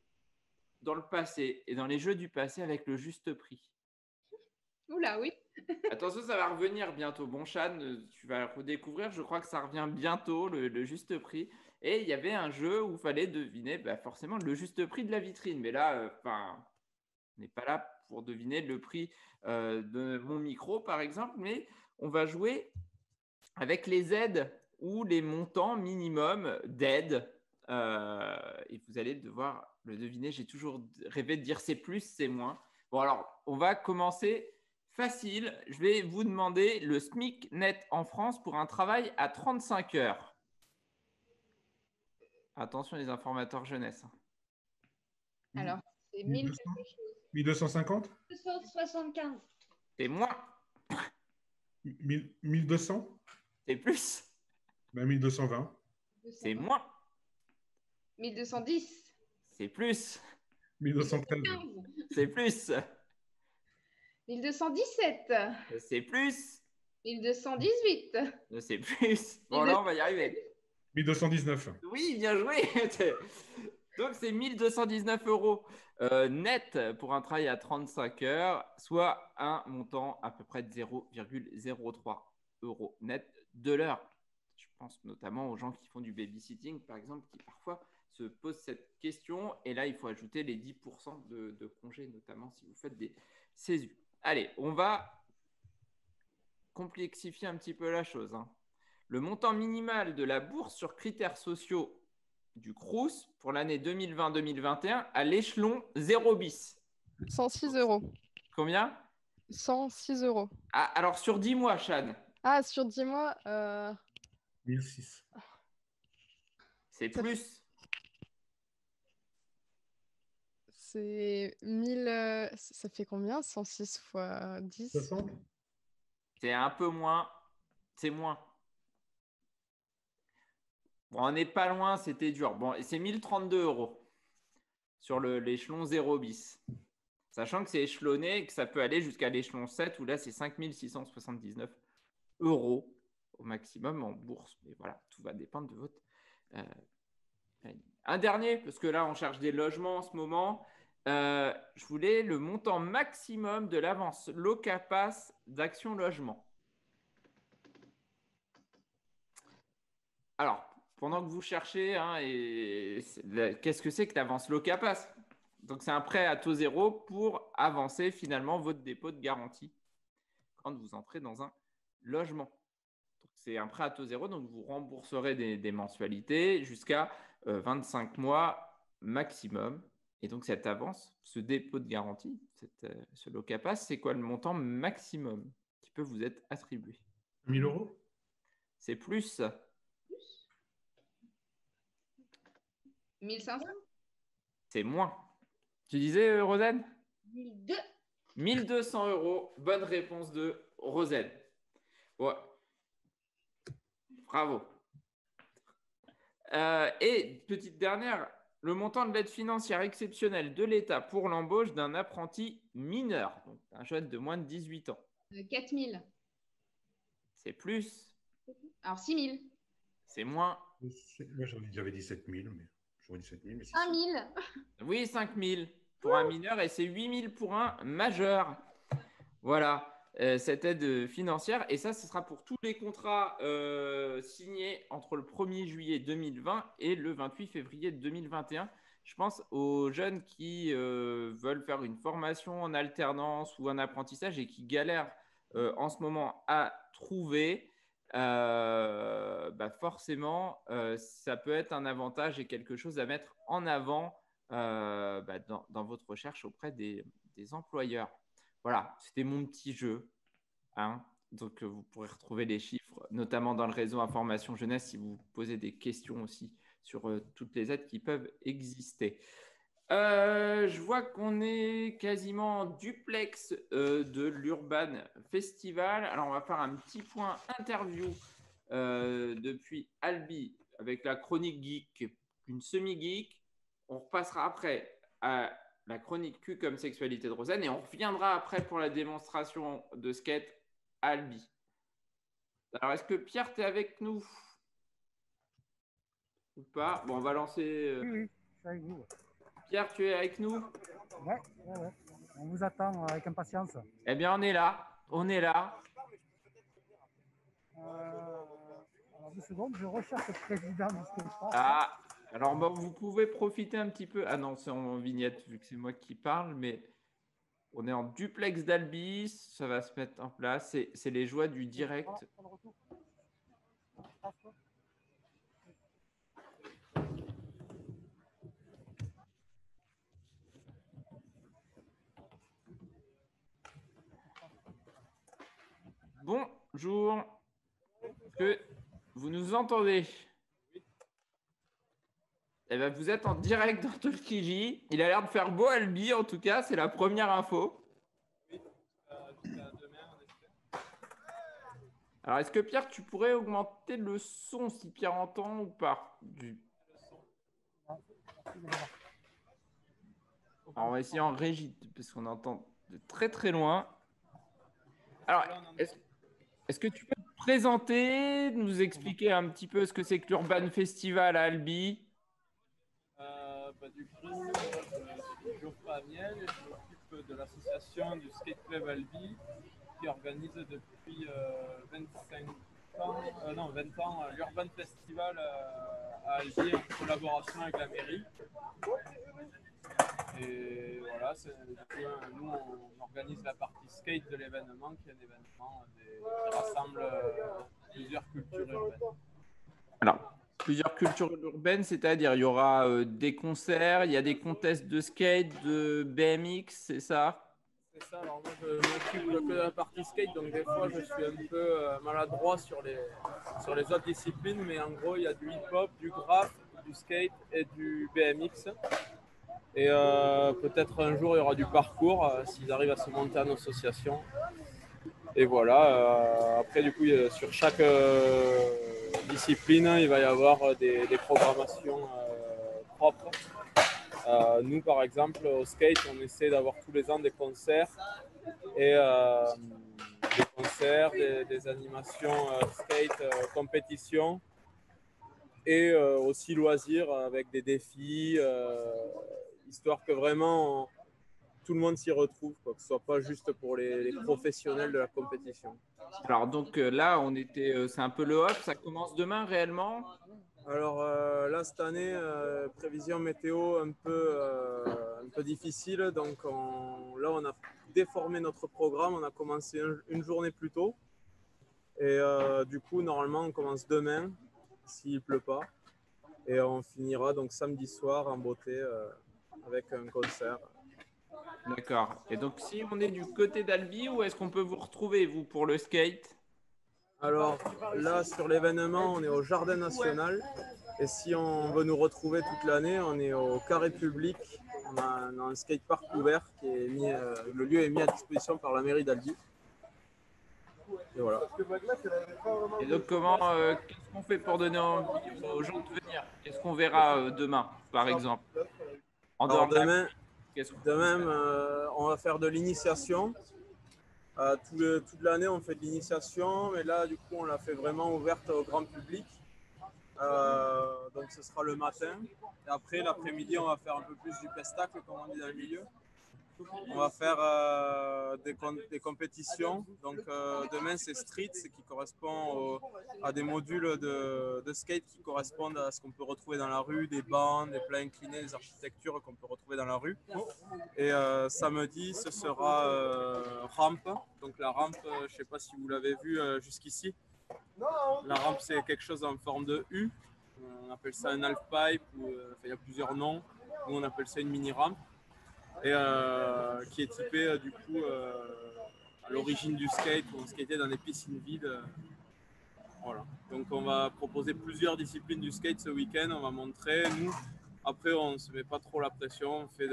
dans le passé et dans les jeux du passé avec le juste prix. Oula, oui. Attention, ça va revenir bientôt. Bon, Chan, tu vas redécouvrir. Je crois que ça revient bientôt, le juste prix. Et il y avait un jeu où il fallait deviner forcément le juste prix de la vitrine. Mais là, on n'est pas là pour deviner le prix de mon micro, par exemple. Mais on va jouer avec les aides ou les montants minimum d'aides. Et vous allez devoir le deviner. J'ai toujours rêvé de dire c'est plus, c'est moins. Bon, alors, on va commencer facile. Je vais vous demander le SMIC net en France pour un travail à 35 heures. Attention les informateurs jeunesse. Alors, c'est 1000 quelque chose. 1250 275. C'est moins. 1200 C'est plus. 1220. C'est moins. 1210. C'est plus. 1213. C'est plus. 1217. C'est plus. 1218. C'est plus. Bon, là, on va y arriver. 1219. Oui, bien joué. Donc, c'est 1219 euros net pour un travail à 35 heures, soit un montant à peu près de 0,03 euros net de l'heure. Je pense notamment aux gens qui font du babysitting, par exemple, qui parfois se posent cette question. Et là, il faut ajouter les 10% de congés, notamment si vous faites des CESU. Allez, on va complexifier un petit peu la chose. Le montant minimal de la bourse sur critères sociaux du Crous pour l'année 2020-2021 à l'échelon 0 bis. 106 euros. Combien? 106 euros. Ah, alors sur 10 mois, Chad. Ah, sur 10 mois, 1006. C'est plus. c'est 1000. Ça fait combien? 106 fois 10? 60. C'est un peu moins. C'est moins. Bon, on n'est pas loin, c'était dur. Bon, et c'est 1032 euros sur l'échelon 0 bis. Sachant que c'est échelonné et que ça peut aller jusqu'à l'échelon 7 où là, c'est 5679 euros au maximum en bourse. Mais voilà, tout va dépendre de votre un dernier, parce que là, on cherche des logements en ce moment. Je voulais le montant maximum de l'avance Locapass d'Action Logement. Alors, pendant que vous cherchez, qu'est-ce que c'est que l'avance Locapass? Donc, c'est un prêt à taux zéro pour avancer finalement votre dépôt de garantie quand vous entrez dans un logement. C'est un prêt à taux zéro, donc vous rembourserez des mensualités jusqu'à 25 mois maximum. Et donc, cette avance, ce dépôt de garantie, ce Locapass, c'est quoi le montant maximum qui peut vous être attribué? 1000 euros. C'est plus. 1500. C'est moins. Tu disais, Rosen? 1200. 1200 euros. Bonne réponse de Rosen. Ouais. Bravo. Et petite dernière, le montant de l'aide financière exceptionnelle de l'État pour l'embauche d'un apprenti mineur, donc un jeune de moins de 18 ans. 4000. C'est plus. Alors 6000. C'est moins. Moi, j'avais dit 7000, mais j'aurais dit 7000. Mais 5000. Oui, 5000 pour un mineur et c'est 8000 pour un majeur. Voilà. Cette aide financière. Et ça, ce sera pour tous les contrats signés entre le 1er juillet 2020 et le 28 février 2021. Je pense aux jeunes qui veulent faire une formation en alternance ou un apprentissage et qui galèrent en ce moment à trouver. Forcément, ça peut être un avantage et quelque chose à mettre en avant dans votre recherche auprès des employeurs. Voilà, c'était mon petit jeu. Donc, vous pourrez retrouver les chiffres, notamment dans le réseau Information Jeunesse, si vous posez des questions aussi sur toutes les aides qui peuvent exister. Je vois qu'on est quasiment en duplex de l'Urban Festival. Alors, on va faire un petit point interview depuis Albi avec la chronique geek, une semi-geek. On repassera après à la chronique Q comme sexualité de Rosanne et on reviendra après pour la démonstration de skate à Albi. Alors, est-ce que Pierre, tu es avec nous ou pas? Bon, on va lancer. Oui, je suis avec vous. Pierre, tu es avec nous? Ouais. On vous attend avec impatience. Eh bien, on est là. On est là. Alors, 2 secondes, je recherche le président du spectacle. Ah, alors bon, vous pouvez profiter un petit peu. Ah non, c'est en vignette vu que c'est moi qui parle, mais on est en duplex d'Albi. Ça va se mettre en place. C'est les joies du direct. Bonjour. Est-ce que vous nous entendez? Eh ben, vous êtes en direct dans Tolkiji. Il a l'air de faire beau Albi, en tout cas. C'est la première info. Alors, est-ce que Pierre, tu pourrais augmenter le son si Pierre entend ou pas? Alors, on va essayer en régie parce qu'on entend de très très loin. Alors, est-ce que tu peux te présenter, nous expliquer un petit peu ce que c'est que l'Urban Festival à Albi? Du coup, moi, je suis Geoffrey Amiel et je m'occupe de l'association du Skate Club Albi qui organise depuis 25 ans, 20 ans l'Urban Festival à Albi en collaboration avec la mairie. Et voilà, du coup, nous on organise la partie skate de l'événement qui est un événement qui rassemble plusieurs cultures urbaines. Alors, plusieurs cultures urbaines, c'est-à-dire il y aura des concerts, il y a des contests de skate, de BMX, c'est ça? C'est ça, alors moi je m'occupe que de la partie skate, donc des fois je suis un peu maladroit sur les autres disciplines, mais en gros il y a du hip-hop, du graph, du skate et du BMX. Et peut-être un jour il y aura du parcours s'ils arrivent à se monter en association. Et voilà, après du coup sur chaque discipline il va y avoir des programmations propres. Nous par exemple au skate on essaie d'avoir tous les ans des concerts et des animations skate compétition et aussi loisirs avec des défis histoire que vraiment tout le monde s'y retrouve, quoi, que ce soit pas juste pour les professionnels de la compétition. Alors donc là, c'est un peu le hop, ça commence demain réellement? Alors là, cette année, prévision météo un peu difficile, donc là, on a déformé notre programme, on a commencé une journée plus tôt, et du coup, normalement, on commence demain, s'il pleut pas, et on finira donc samedi soir en beauté avec un concert. D'accord. Et donc si on est du côté d'Albi, où est-ce qu'on peut vous retrouver, vous, pour le skate? Alors là, sur l'événement, on est au Jardin National. Et si on veut nous retrouver toute l'année, on est au Carré Public. On a un skatepark ouvert qui est le lieu est mis à disposition par la mairie d'Albi. Et voilà. Et donc qu'est-ce qu'on fait pour donner envie aux gens de venir? Qu'est-ce qu'on verra demain, par exemple? En dehors Alors demain, qu'est-ce qu'on on va faire de l'initiation. Toute l'année, on fait de l'initiation, mais là, du coup, on l'a fait vraiment ouverte au grand public. Donc, ce sera le matin. Et après, l'après-midi, on va faire un peu plus du pestacle, comme on dit dans le milieu. On va faire des compétitions. Donc, demain, c'est street, ce qui correspond à des modules de skate qui correspondent à ce qu'on peut retrouver dans la rue, des bancs, des plats inclinés, des architectures qu'on peut retrouver dans la rue. Et samedi, ce sera rampe. Donc, la rampe, je ne sais pas si vous l'avez vu jusqu'ici. La rampe, c'est quelque chose en forme de U. On appelle ça un half-pipe, il y a plusieurs noms. Nous, on appelle ça une mini-rampe. Et qui est typée du coup à l'origine du skate, où on skatait dans des piscines vides. Voilà. Donc on va proposer plusieurs disciplines du skate ce week-end, on va montrer. Nous, après on ne se met pas trop la pression, on fait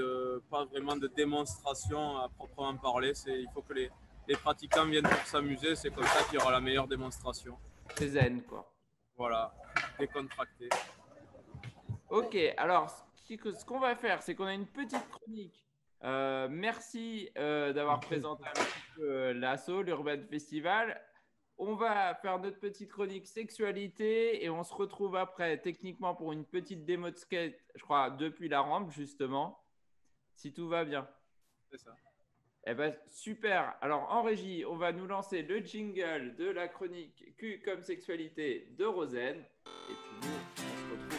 pas vraiment de démonstration à proprement parler. Il faut que les pratiquants viennent pour s'amuser, c'est comme ça qu'il y aura la meilleure démonstration. C'est zen, quoi. Voilà, décontracté. Ok, alors ce qu'on va faire, c'est qu'on a une petite chronique. Merci d'avoir présenté un petit peu l'asso, l'Urban Festival. On va faire notre petite chronique sexualité et on se retrouve après techniquement pour une petite démo de skate, je crois, depuis la rampe justement, si tout va bien. C'est ça. Eh ben, super. Alors en régie, on va nous lancer le jingle de la chronique Q comme sexualité de Rosen. Et puis nous, on se retrouve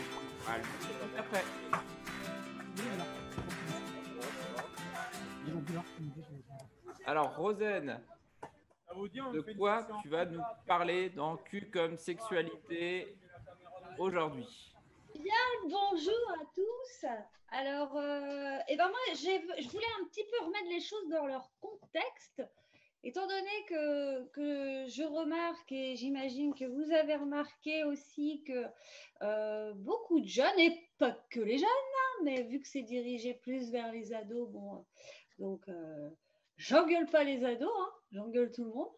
après. Alors Rosen, de quoi tu vas nous parler dans Q comme sexualité aujourd'hui? Bien, bonjour à tous. Alors, moi, je voulais un petit peu remettre les choses dans leur contexte, étant donné que je remarque, et j'imagine que vous avez remarqué aussi, que beaucoup de jeunes, et pas que les jeunes, hein, mais vu que c'est dirigé plus vers les ados, bon, donc j'engueule pas les ados, hein, j'engueule tout le monde.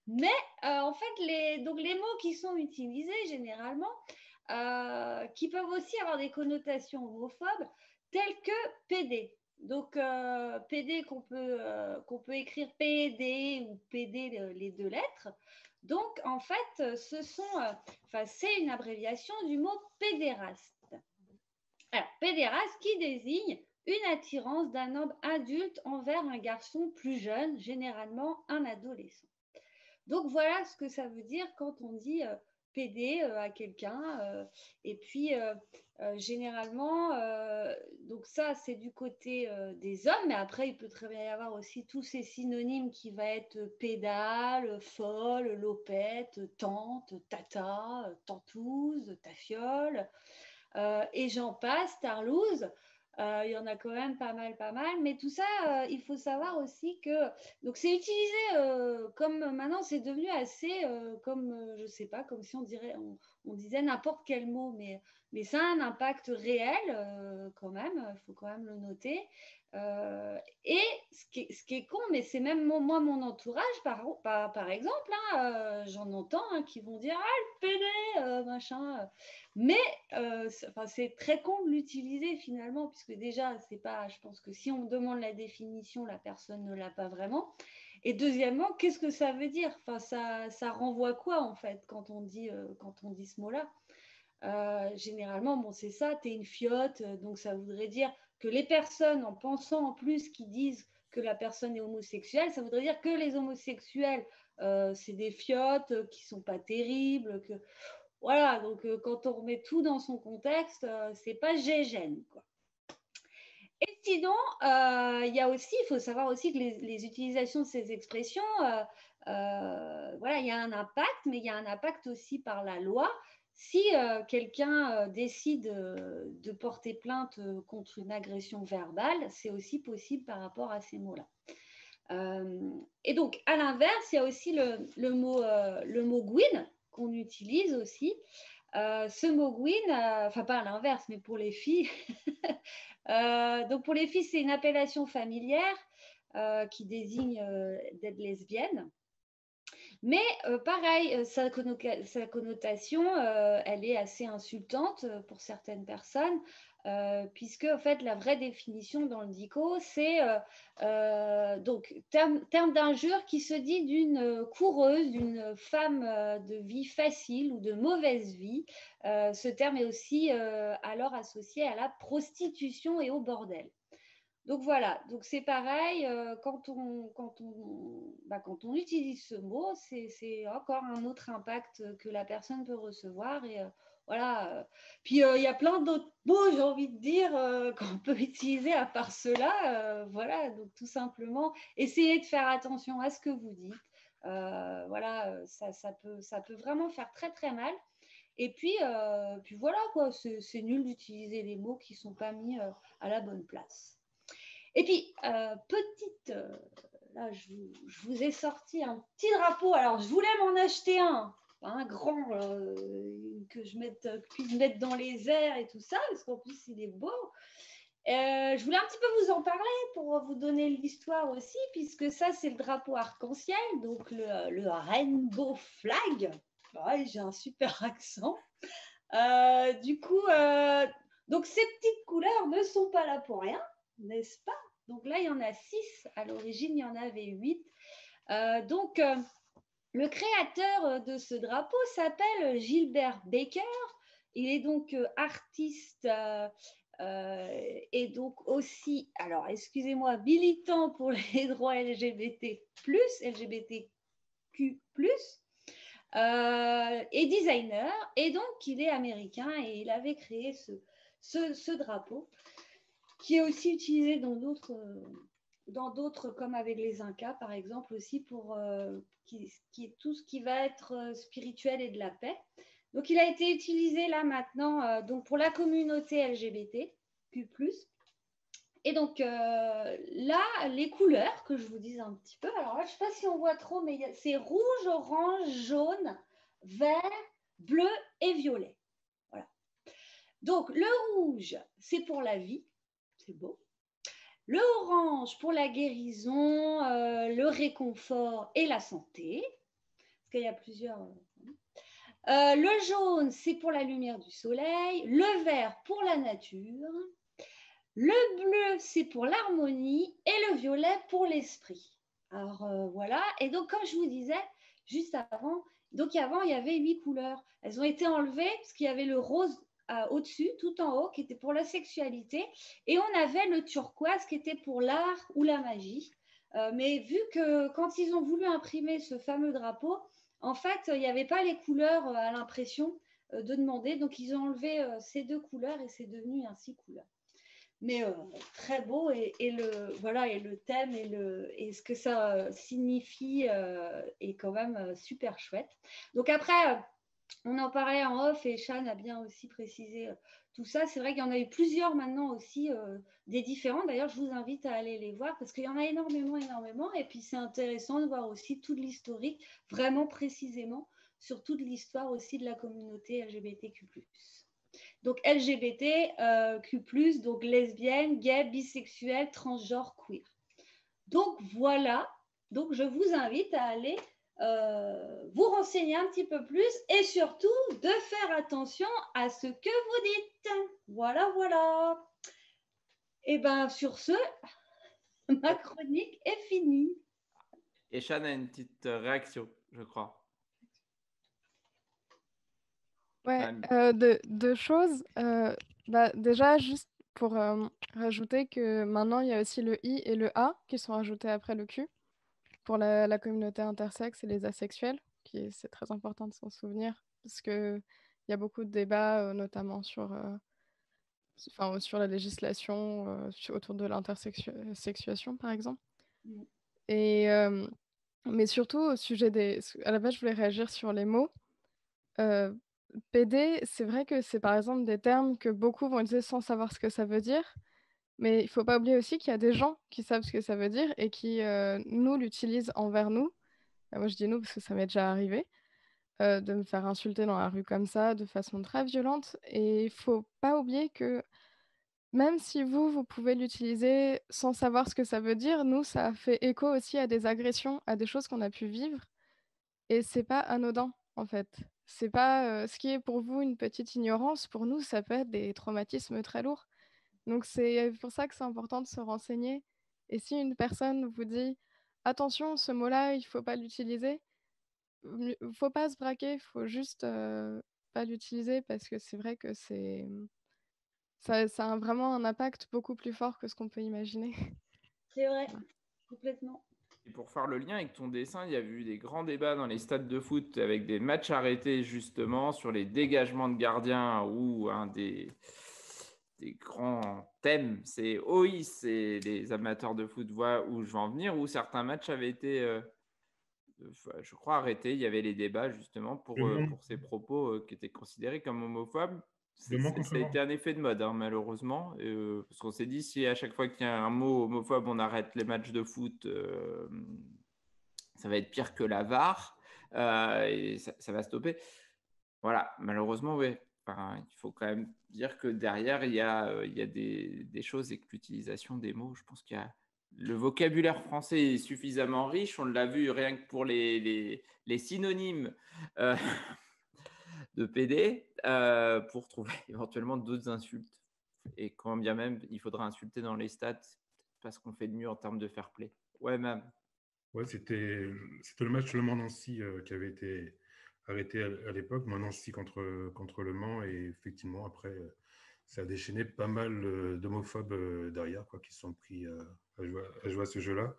Mais en fait, les mots qui sont utilisés généralement, qui peuvent aussi avoir des connotations homophobes, telles que PD. Donc, PD qu'on peut écrire PD ou PD, les deux lettres. Donc, en fait, c'est une abréviation du mot pédéraste. Alors, pédéraste qui désigne une attirance d'un homme adulte envers un garçon plus jeune, généralement un adolescent. Donc, voilà ce que ça veut dire quand on dit pédé à quelqu'un. Et puis, généralement, donc ça, c'est du côté des hommes, mais après, il peut très bien y avoir aussi tous ces synonymes qui vont être pédale, folle, lopette, tante, tata, tantouze, tafiole, et j'en passe, tarlouse. Il y en a quand même pas mal, mais tout ça, il faut savoir aussi que donc c'est utilisé comme maintenant c'est devenu assez comme je sais pas, comme si on disait n'importe quel mot, mais ça a un impact réel quand même, il faut quand même le noter. Et ce qui est con, mais c'est même moi mon entourage par exemple, hein, j'en entends hein, qui vont dire ah le pédé machin, mais c'est très con de l'utiliser finalement, puisque déjà, c'est pas, je pense que si on demande la définition, la personne ne l'a pas vraiment. Et deuxièmement, qu'est-ce que ça veut dire? Ça renvoie quoi en fait quand on dit ce mot-là? Généralement, bon, c'est ça, t'es une fiotte, donc ça voudrait dire que les personnes, en pensant en plus qu'ils disent que la personne est homosexuelle, ça voudrait dire que les homosexuels, c'est des fiottes qui sont pas terribles, que voilà, donc quand on remet tout dans son contexte, c'est pas gégène, quoi. Et sinon, il faut savoir aussi que les utilisations de ces expressions, voilà, il y a un impact, mais il y a un impact aussi par la loi. Si quelqu'un décide de porter plainte contre une agression verbale, c'est aussi possible par rapport à ces mots-là. Et donc, à l'inverse, il y a aussi le mot gouine qu'on utilise aussi. Ce mot gouine, enfin pas à l'inverse, mais pour les filles. Donc pour les filles, c'est une appellation familière qui désigne d'être lesbienne. Mais pareil, sa connotation, elle est assez insultante pour certaines personnes, puisque en fait, la vraie définition dans le DICO, c'est donc terme d'injure qui se dit d'une coureuse, d'une femme de vie facile ou de mauvaise vie. Ce terme est aussi alors associé à la prostitution et au bordel. Donc voilà, donc c'est pareil, quand on utilise ce mot, c'est encore un autre impact que la personne peut recevoir. Et voilà. Puis il y a plein d'autres mots, j'ai envie de dire, qu'on peut utiliser à part cela. Voilà, donc tout simplement, essayez de faire attention à ce que vous dites. Voilà, ça peut vraiment faire très très mal. Et puis voilà, quoi, c'est nul d'utiliser les mots qui ne sont pas mis à la bonne place. Et puis, là, je vous ai sorti un petit drapeau. Alors, je voulais m'en acheter un grand que je puisse mettre dans les airs et tout ça, parce qu'en plus, il est beau. Je voulais un petit peu vous en parler pour vous donner l'histoire aussi, puisque ça, c'est le drapeau arc-en-ciel, donc le Rainbow Flag. Ouais, j'ai un super accent. Du coup, donc ces petites couleurs ne sont pas là pour rien, n'est-ce pas? Donc là, il y en a 6. À l'origine, il y en avait 8. Donc, le créateur de ce drapeau s'appelle Gilbert Baker. Il est donc artiste et donc aussi, alors excusez-moi, militant pour les droits LGBT+, LGBTQ+, et designer. Et donc, il est américain et il avait créé ce drapeau, qui est aussi utilisé dans d'autres, comme avec les Incas, par exemple, aussi pour qui est tout ce qui va être spirituel et de la paix. Donc, il a été utilisé là maintenant donc pour la communauté LGBTQ+. Et donc, là, les couleurs, que je vous dise un petit peu. Alors là, je ne sais pas si on voit trop, mais c'est rouge, orange, jaune, vert, bleu et violet. Voilà. Donc, le rouge, c'est pour la vie. C'est beau. Le orange pour la guérison, le réconfort et la santé. Parce qu'il y a plusieurs. Le jaune, c'est pour la lumière du soleil. Le vert pour la nature. Le bleu, c'est pour l'harmonie. Et le violet pour l'esprit. Alors voilà. Et donc, comme je vous disais, juste avant. Donc avant, il y avait 8 couleurs. Elles ont été enlevées parce qu'il y avait le rose au-dessus, tout en haut, qui était pour la sexualité. Et on avait le turquoise qui était pour l'art ou la magie. Mais vu que quand ils ont voulu imprimer ce fameux drapeau, en fait, il n'y avait pas les couleurs à l'impression de demander. Donc, ils ont enlevé ces 2 couleurs et c'est devenu ainsi couleur. Mais très beau et le thème et ce que ça signifie est quand même super chouette. Donc après, on en parlait en off et Shan a bien aussi précisé tout ça. C'est vrai qu'il y en a eu plusieurs maintenant aussi, des différents. D'ailleurs, je vous invite à aller les voir parce qu'il y en a énormément. Et puis, c'est intéressant de voir aussi toute l'historique, vraiment précisément, sur toute l'histoire aussi de la communauté LGBTQ+. Donc LGBTQ+, donc lesbienne, gay, bisexuel, transgenre, queer. Donc voilà, donc je vous invite à aller vous renseigner un petit peu plus et surtout de faire attention à ce que vous dites. Voilà, voilà. Et bien sur ce, ma chronique est finie. Et Shan a une petite réaction, je crois. Ouais, deux choses. Déjà, juste pour rajouter que maintenant, il y a aussi le I et le A qui sont ajoutés après le Q pour la communauté intersexe et les asexuels, c'est très important de s'en souvenir parce qu'il y a beaucoup de débats, notamment sur la législation autour de l'intersexuation, par exemple. Et, mais surtout, au sujet à la base, je voulais réagir sur les mots. PD, c'est vrai que c'est par exemple des termes que beaucoup vont utiliser sans savoir ce que ça veut dire, mais il ne faut pas oublier aussi qu'il y a des gens qui savent ce que ça veut dire et qui, nous, l'utilisent envers nous. Moi, je dis nous parce que ça m'est déjà arrivé de me faire insulter dans la rue comme ça, de façon très violente. Et il ne faut pas oublier que même si vous pouvez l'utiliser sans savoir ce que ça veut dire, nous, ça fait écho aussi à des agressions, à des choses qu'on a pu vivre. Et c'est pas anodin, en fait. C'est pas ce qui est pour vous une petite ignorance, pour nous, ça peut être des traumatismes très lourds. Donc c'est pour ça que c'est important de se renseigner. Et si une personne vous dit attention, ce mot-là, il faut pas l'utiliser, faut pas se braquer, il faut juste pas l'utiliser parce que c'est vrai que ça a vraiment un impact beaucoup plus fort que ce qu'on peut imaginer. C'est vrai, complètement. Et pour faire le lien avec ton dessin, il y a eu des grands débats dans les stades de foot avec des matchs arrêtés justement sur les dégagements de gardiens où un des grands thèmes, c'est oui, c'est les amateurs de foot voient où je vais en venir, où certains matchs avaient été, je crois, arrêtés. Il y avait les débats justement pour ces propos qui étaient considérés comme homophobes. Ça a été un effet de mode, hein, malheureusement. Parce qu'on s'est dit, si à chaque fois qu'il y a un mot homophobe, on arrête les matchs de foot, ça va être pire que la VAR. Et ça va stopper. Voilà, malheureusement, oui. Enfin, il faut quand même dire que derrière, il y a des choses et que l'utilisation des mots, je pense qu'il y a... Le vocabulaire français est suffisamment riche. On l'a vu rien que pour les synonymes de PD pour trouver éventuellement d'autres insultes. Et quand bien même, il faudra insulter dans les stats parce qu'on fait de mieux en termes de fair play. Ouais, même. Ouais, c'était le match Le Mans-Nancy qui avait été arrêté à l'époque. Nancy contre Le Mans. Et effectivement, après, ça a déchaîné pas mal d'homophobes derrière, quoi, qui se sont pris à jouer à ce jeu-là.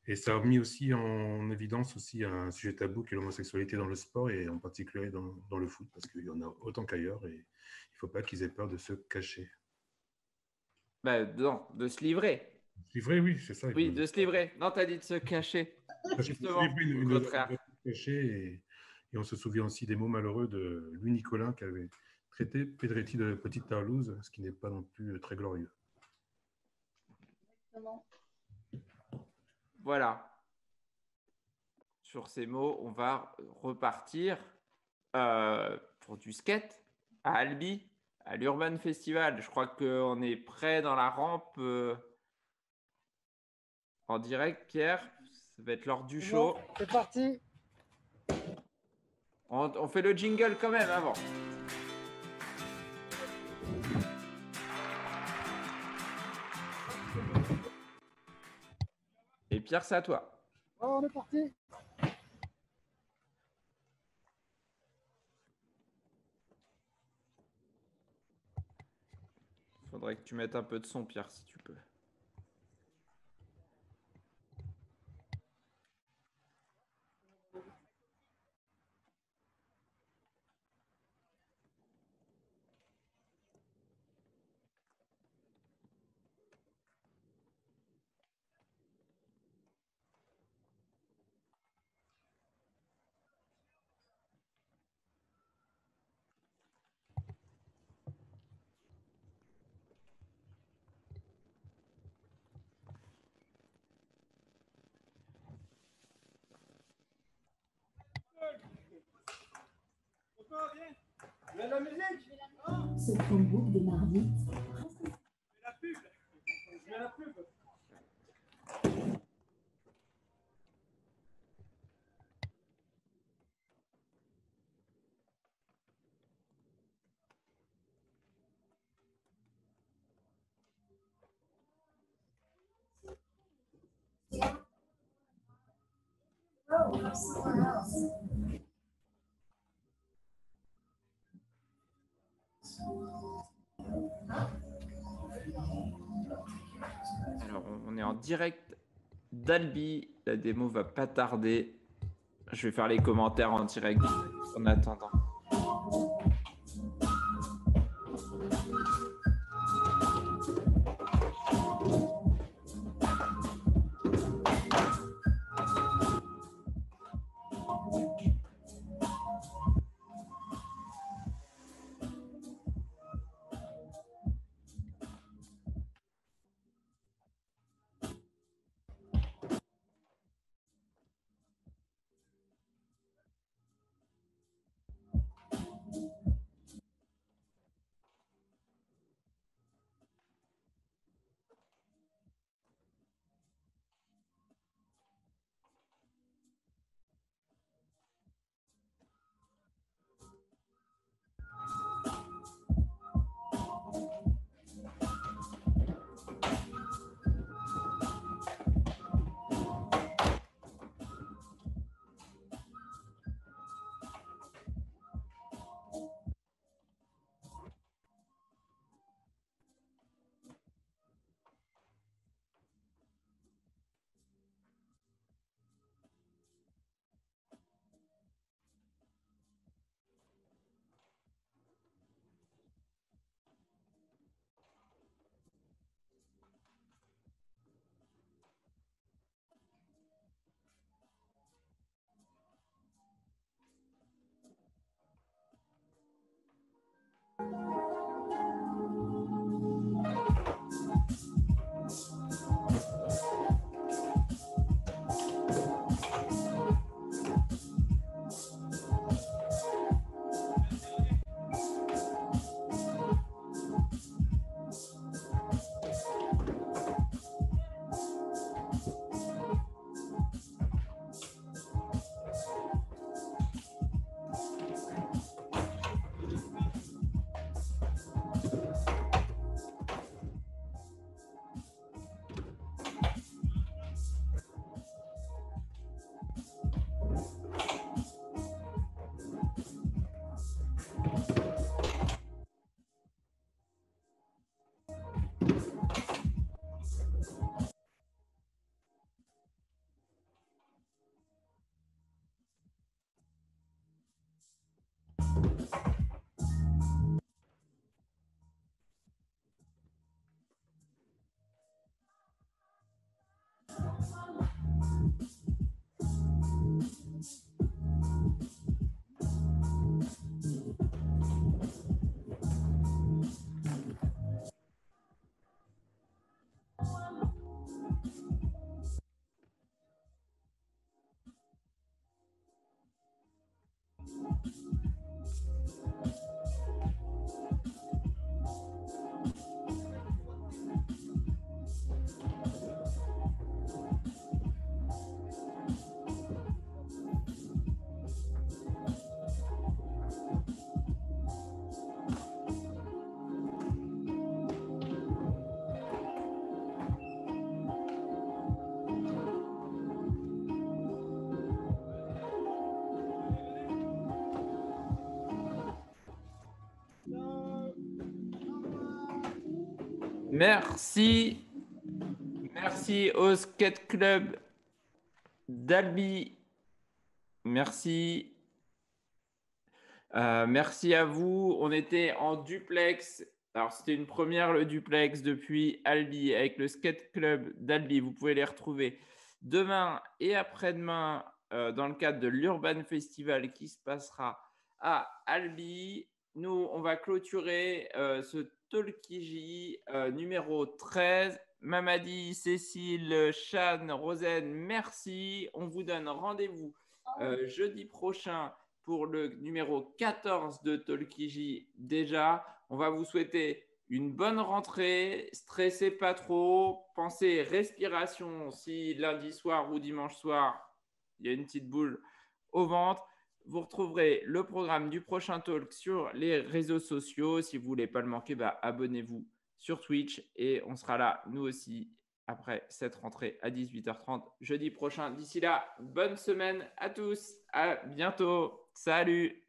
Et ça a mis aussi en évidence aussi un sujet tabou qui est l'homosexualité dans le sport et en particulier dans le foot, parce qu'il y en a autant qu'ailleurs et il ne faut pas qu'ils aient peur de se cacher. Non, de se livrer. Se livrer, oui, c'est ça. Oui, de se livrer. Non, tu as dit de se cacher. Justement, au contraire. Et on se souvient aussi des mots malheureux de Louis Nicolin qui avait traité Pedretti de petite tarlouse, ce qui n'est pas non plus très glorieux. Exactement. Voilà. Sur ces mots, on va repartir pour du skate à Albi, à l'Urban Festival. Je crois qu'on est prêt dans la rampe en direct, Pierre. Ça va être l'heure du show. Bon, c'est parti. On fait le jingle quand même avant. Et Pierre, c'est à toi. On est parti. Faudrait que tu mettes un peu de son, Pierre, si tu peux. Ce Chromebook de mardi. Alors, on est en direct d'Albi. La démo va pas tarder. Je vais faire les commentaires en direct en attendant. Merci. Merci au Skate Club d'Albi. Merci. Merci à vous. On était en duplex. Alors, c'était une première, le duplex depuis Albi avec le Skate Club d'Albi. Vous pouvez les retrouver demain et après-demain dans le cadre de l'Urban Festival qui se passera à Albi. Nous, on va clôturer ce Talkiji numéro 13. Mamadi, Cécile, Chane, Rosen, merci. On vous donne rendez-vous jeudi prochain pour le numéro 14 de Talkiji déjà. On va vous souhaiter une bonne rentrée. Stressez pas trop. Pensez respiration si lundi soir ou dimanche soir, il y a une petite boule au ventre. Vous retrouverez le programme du prochain talk sur les réseaux sociaux. Si vous ne voulez pas le manquer, abonnez-vous sur Twitch et on sera là, nous aussi, après cette rentrée à 18h30 jeudi prochain. D'ici là, bonne semaine à tous. À bientôt. Salut.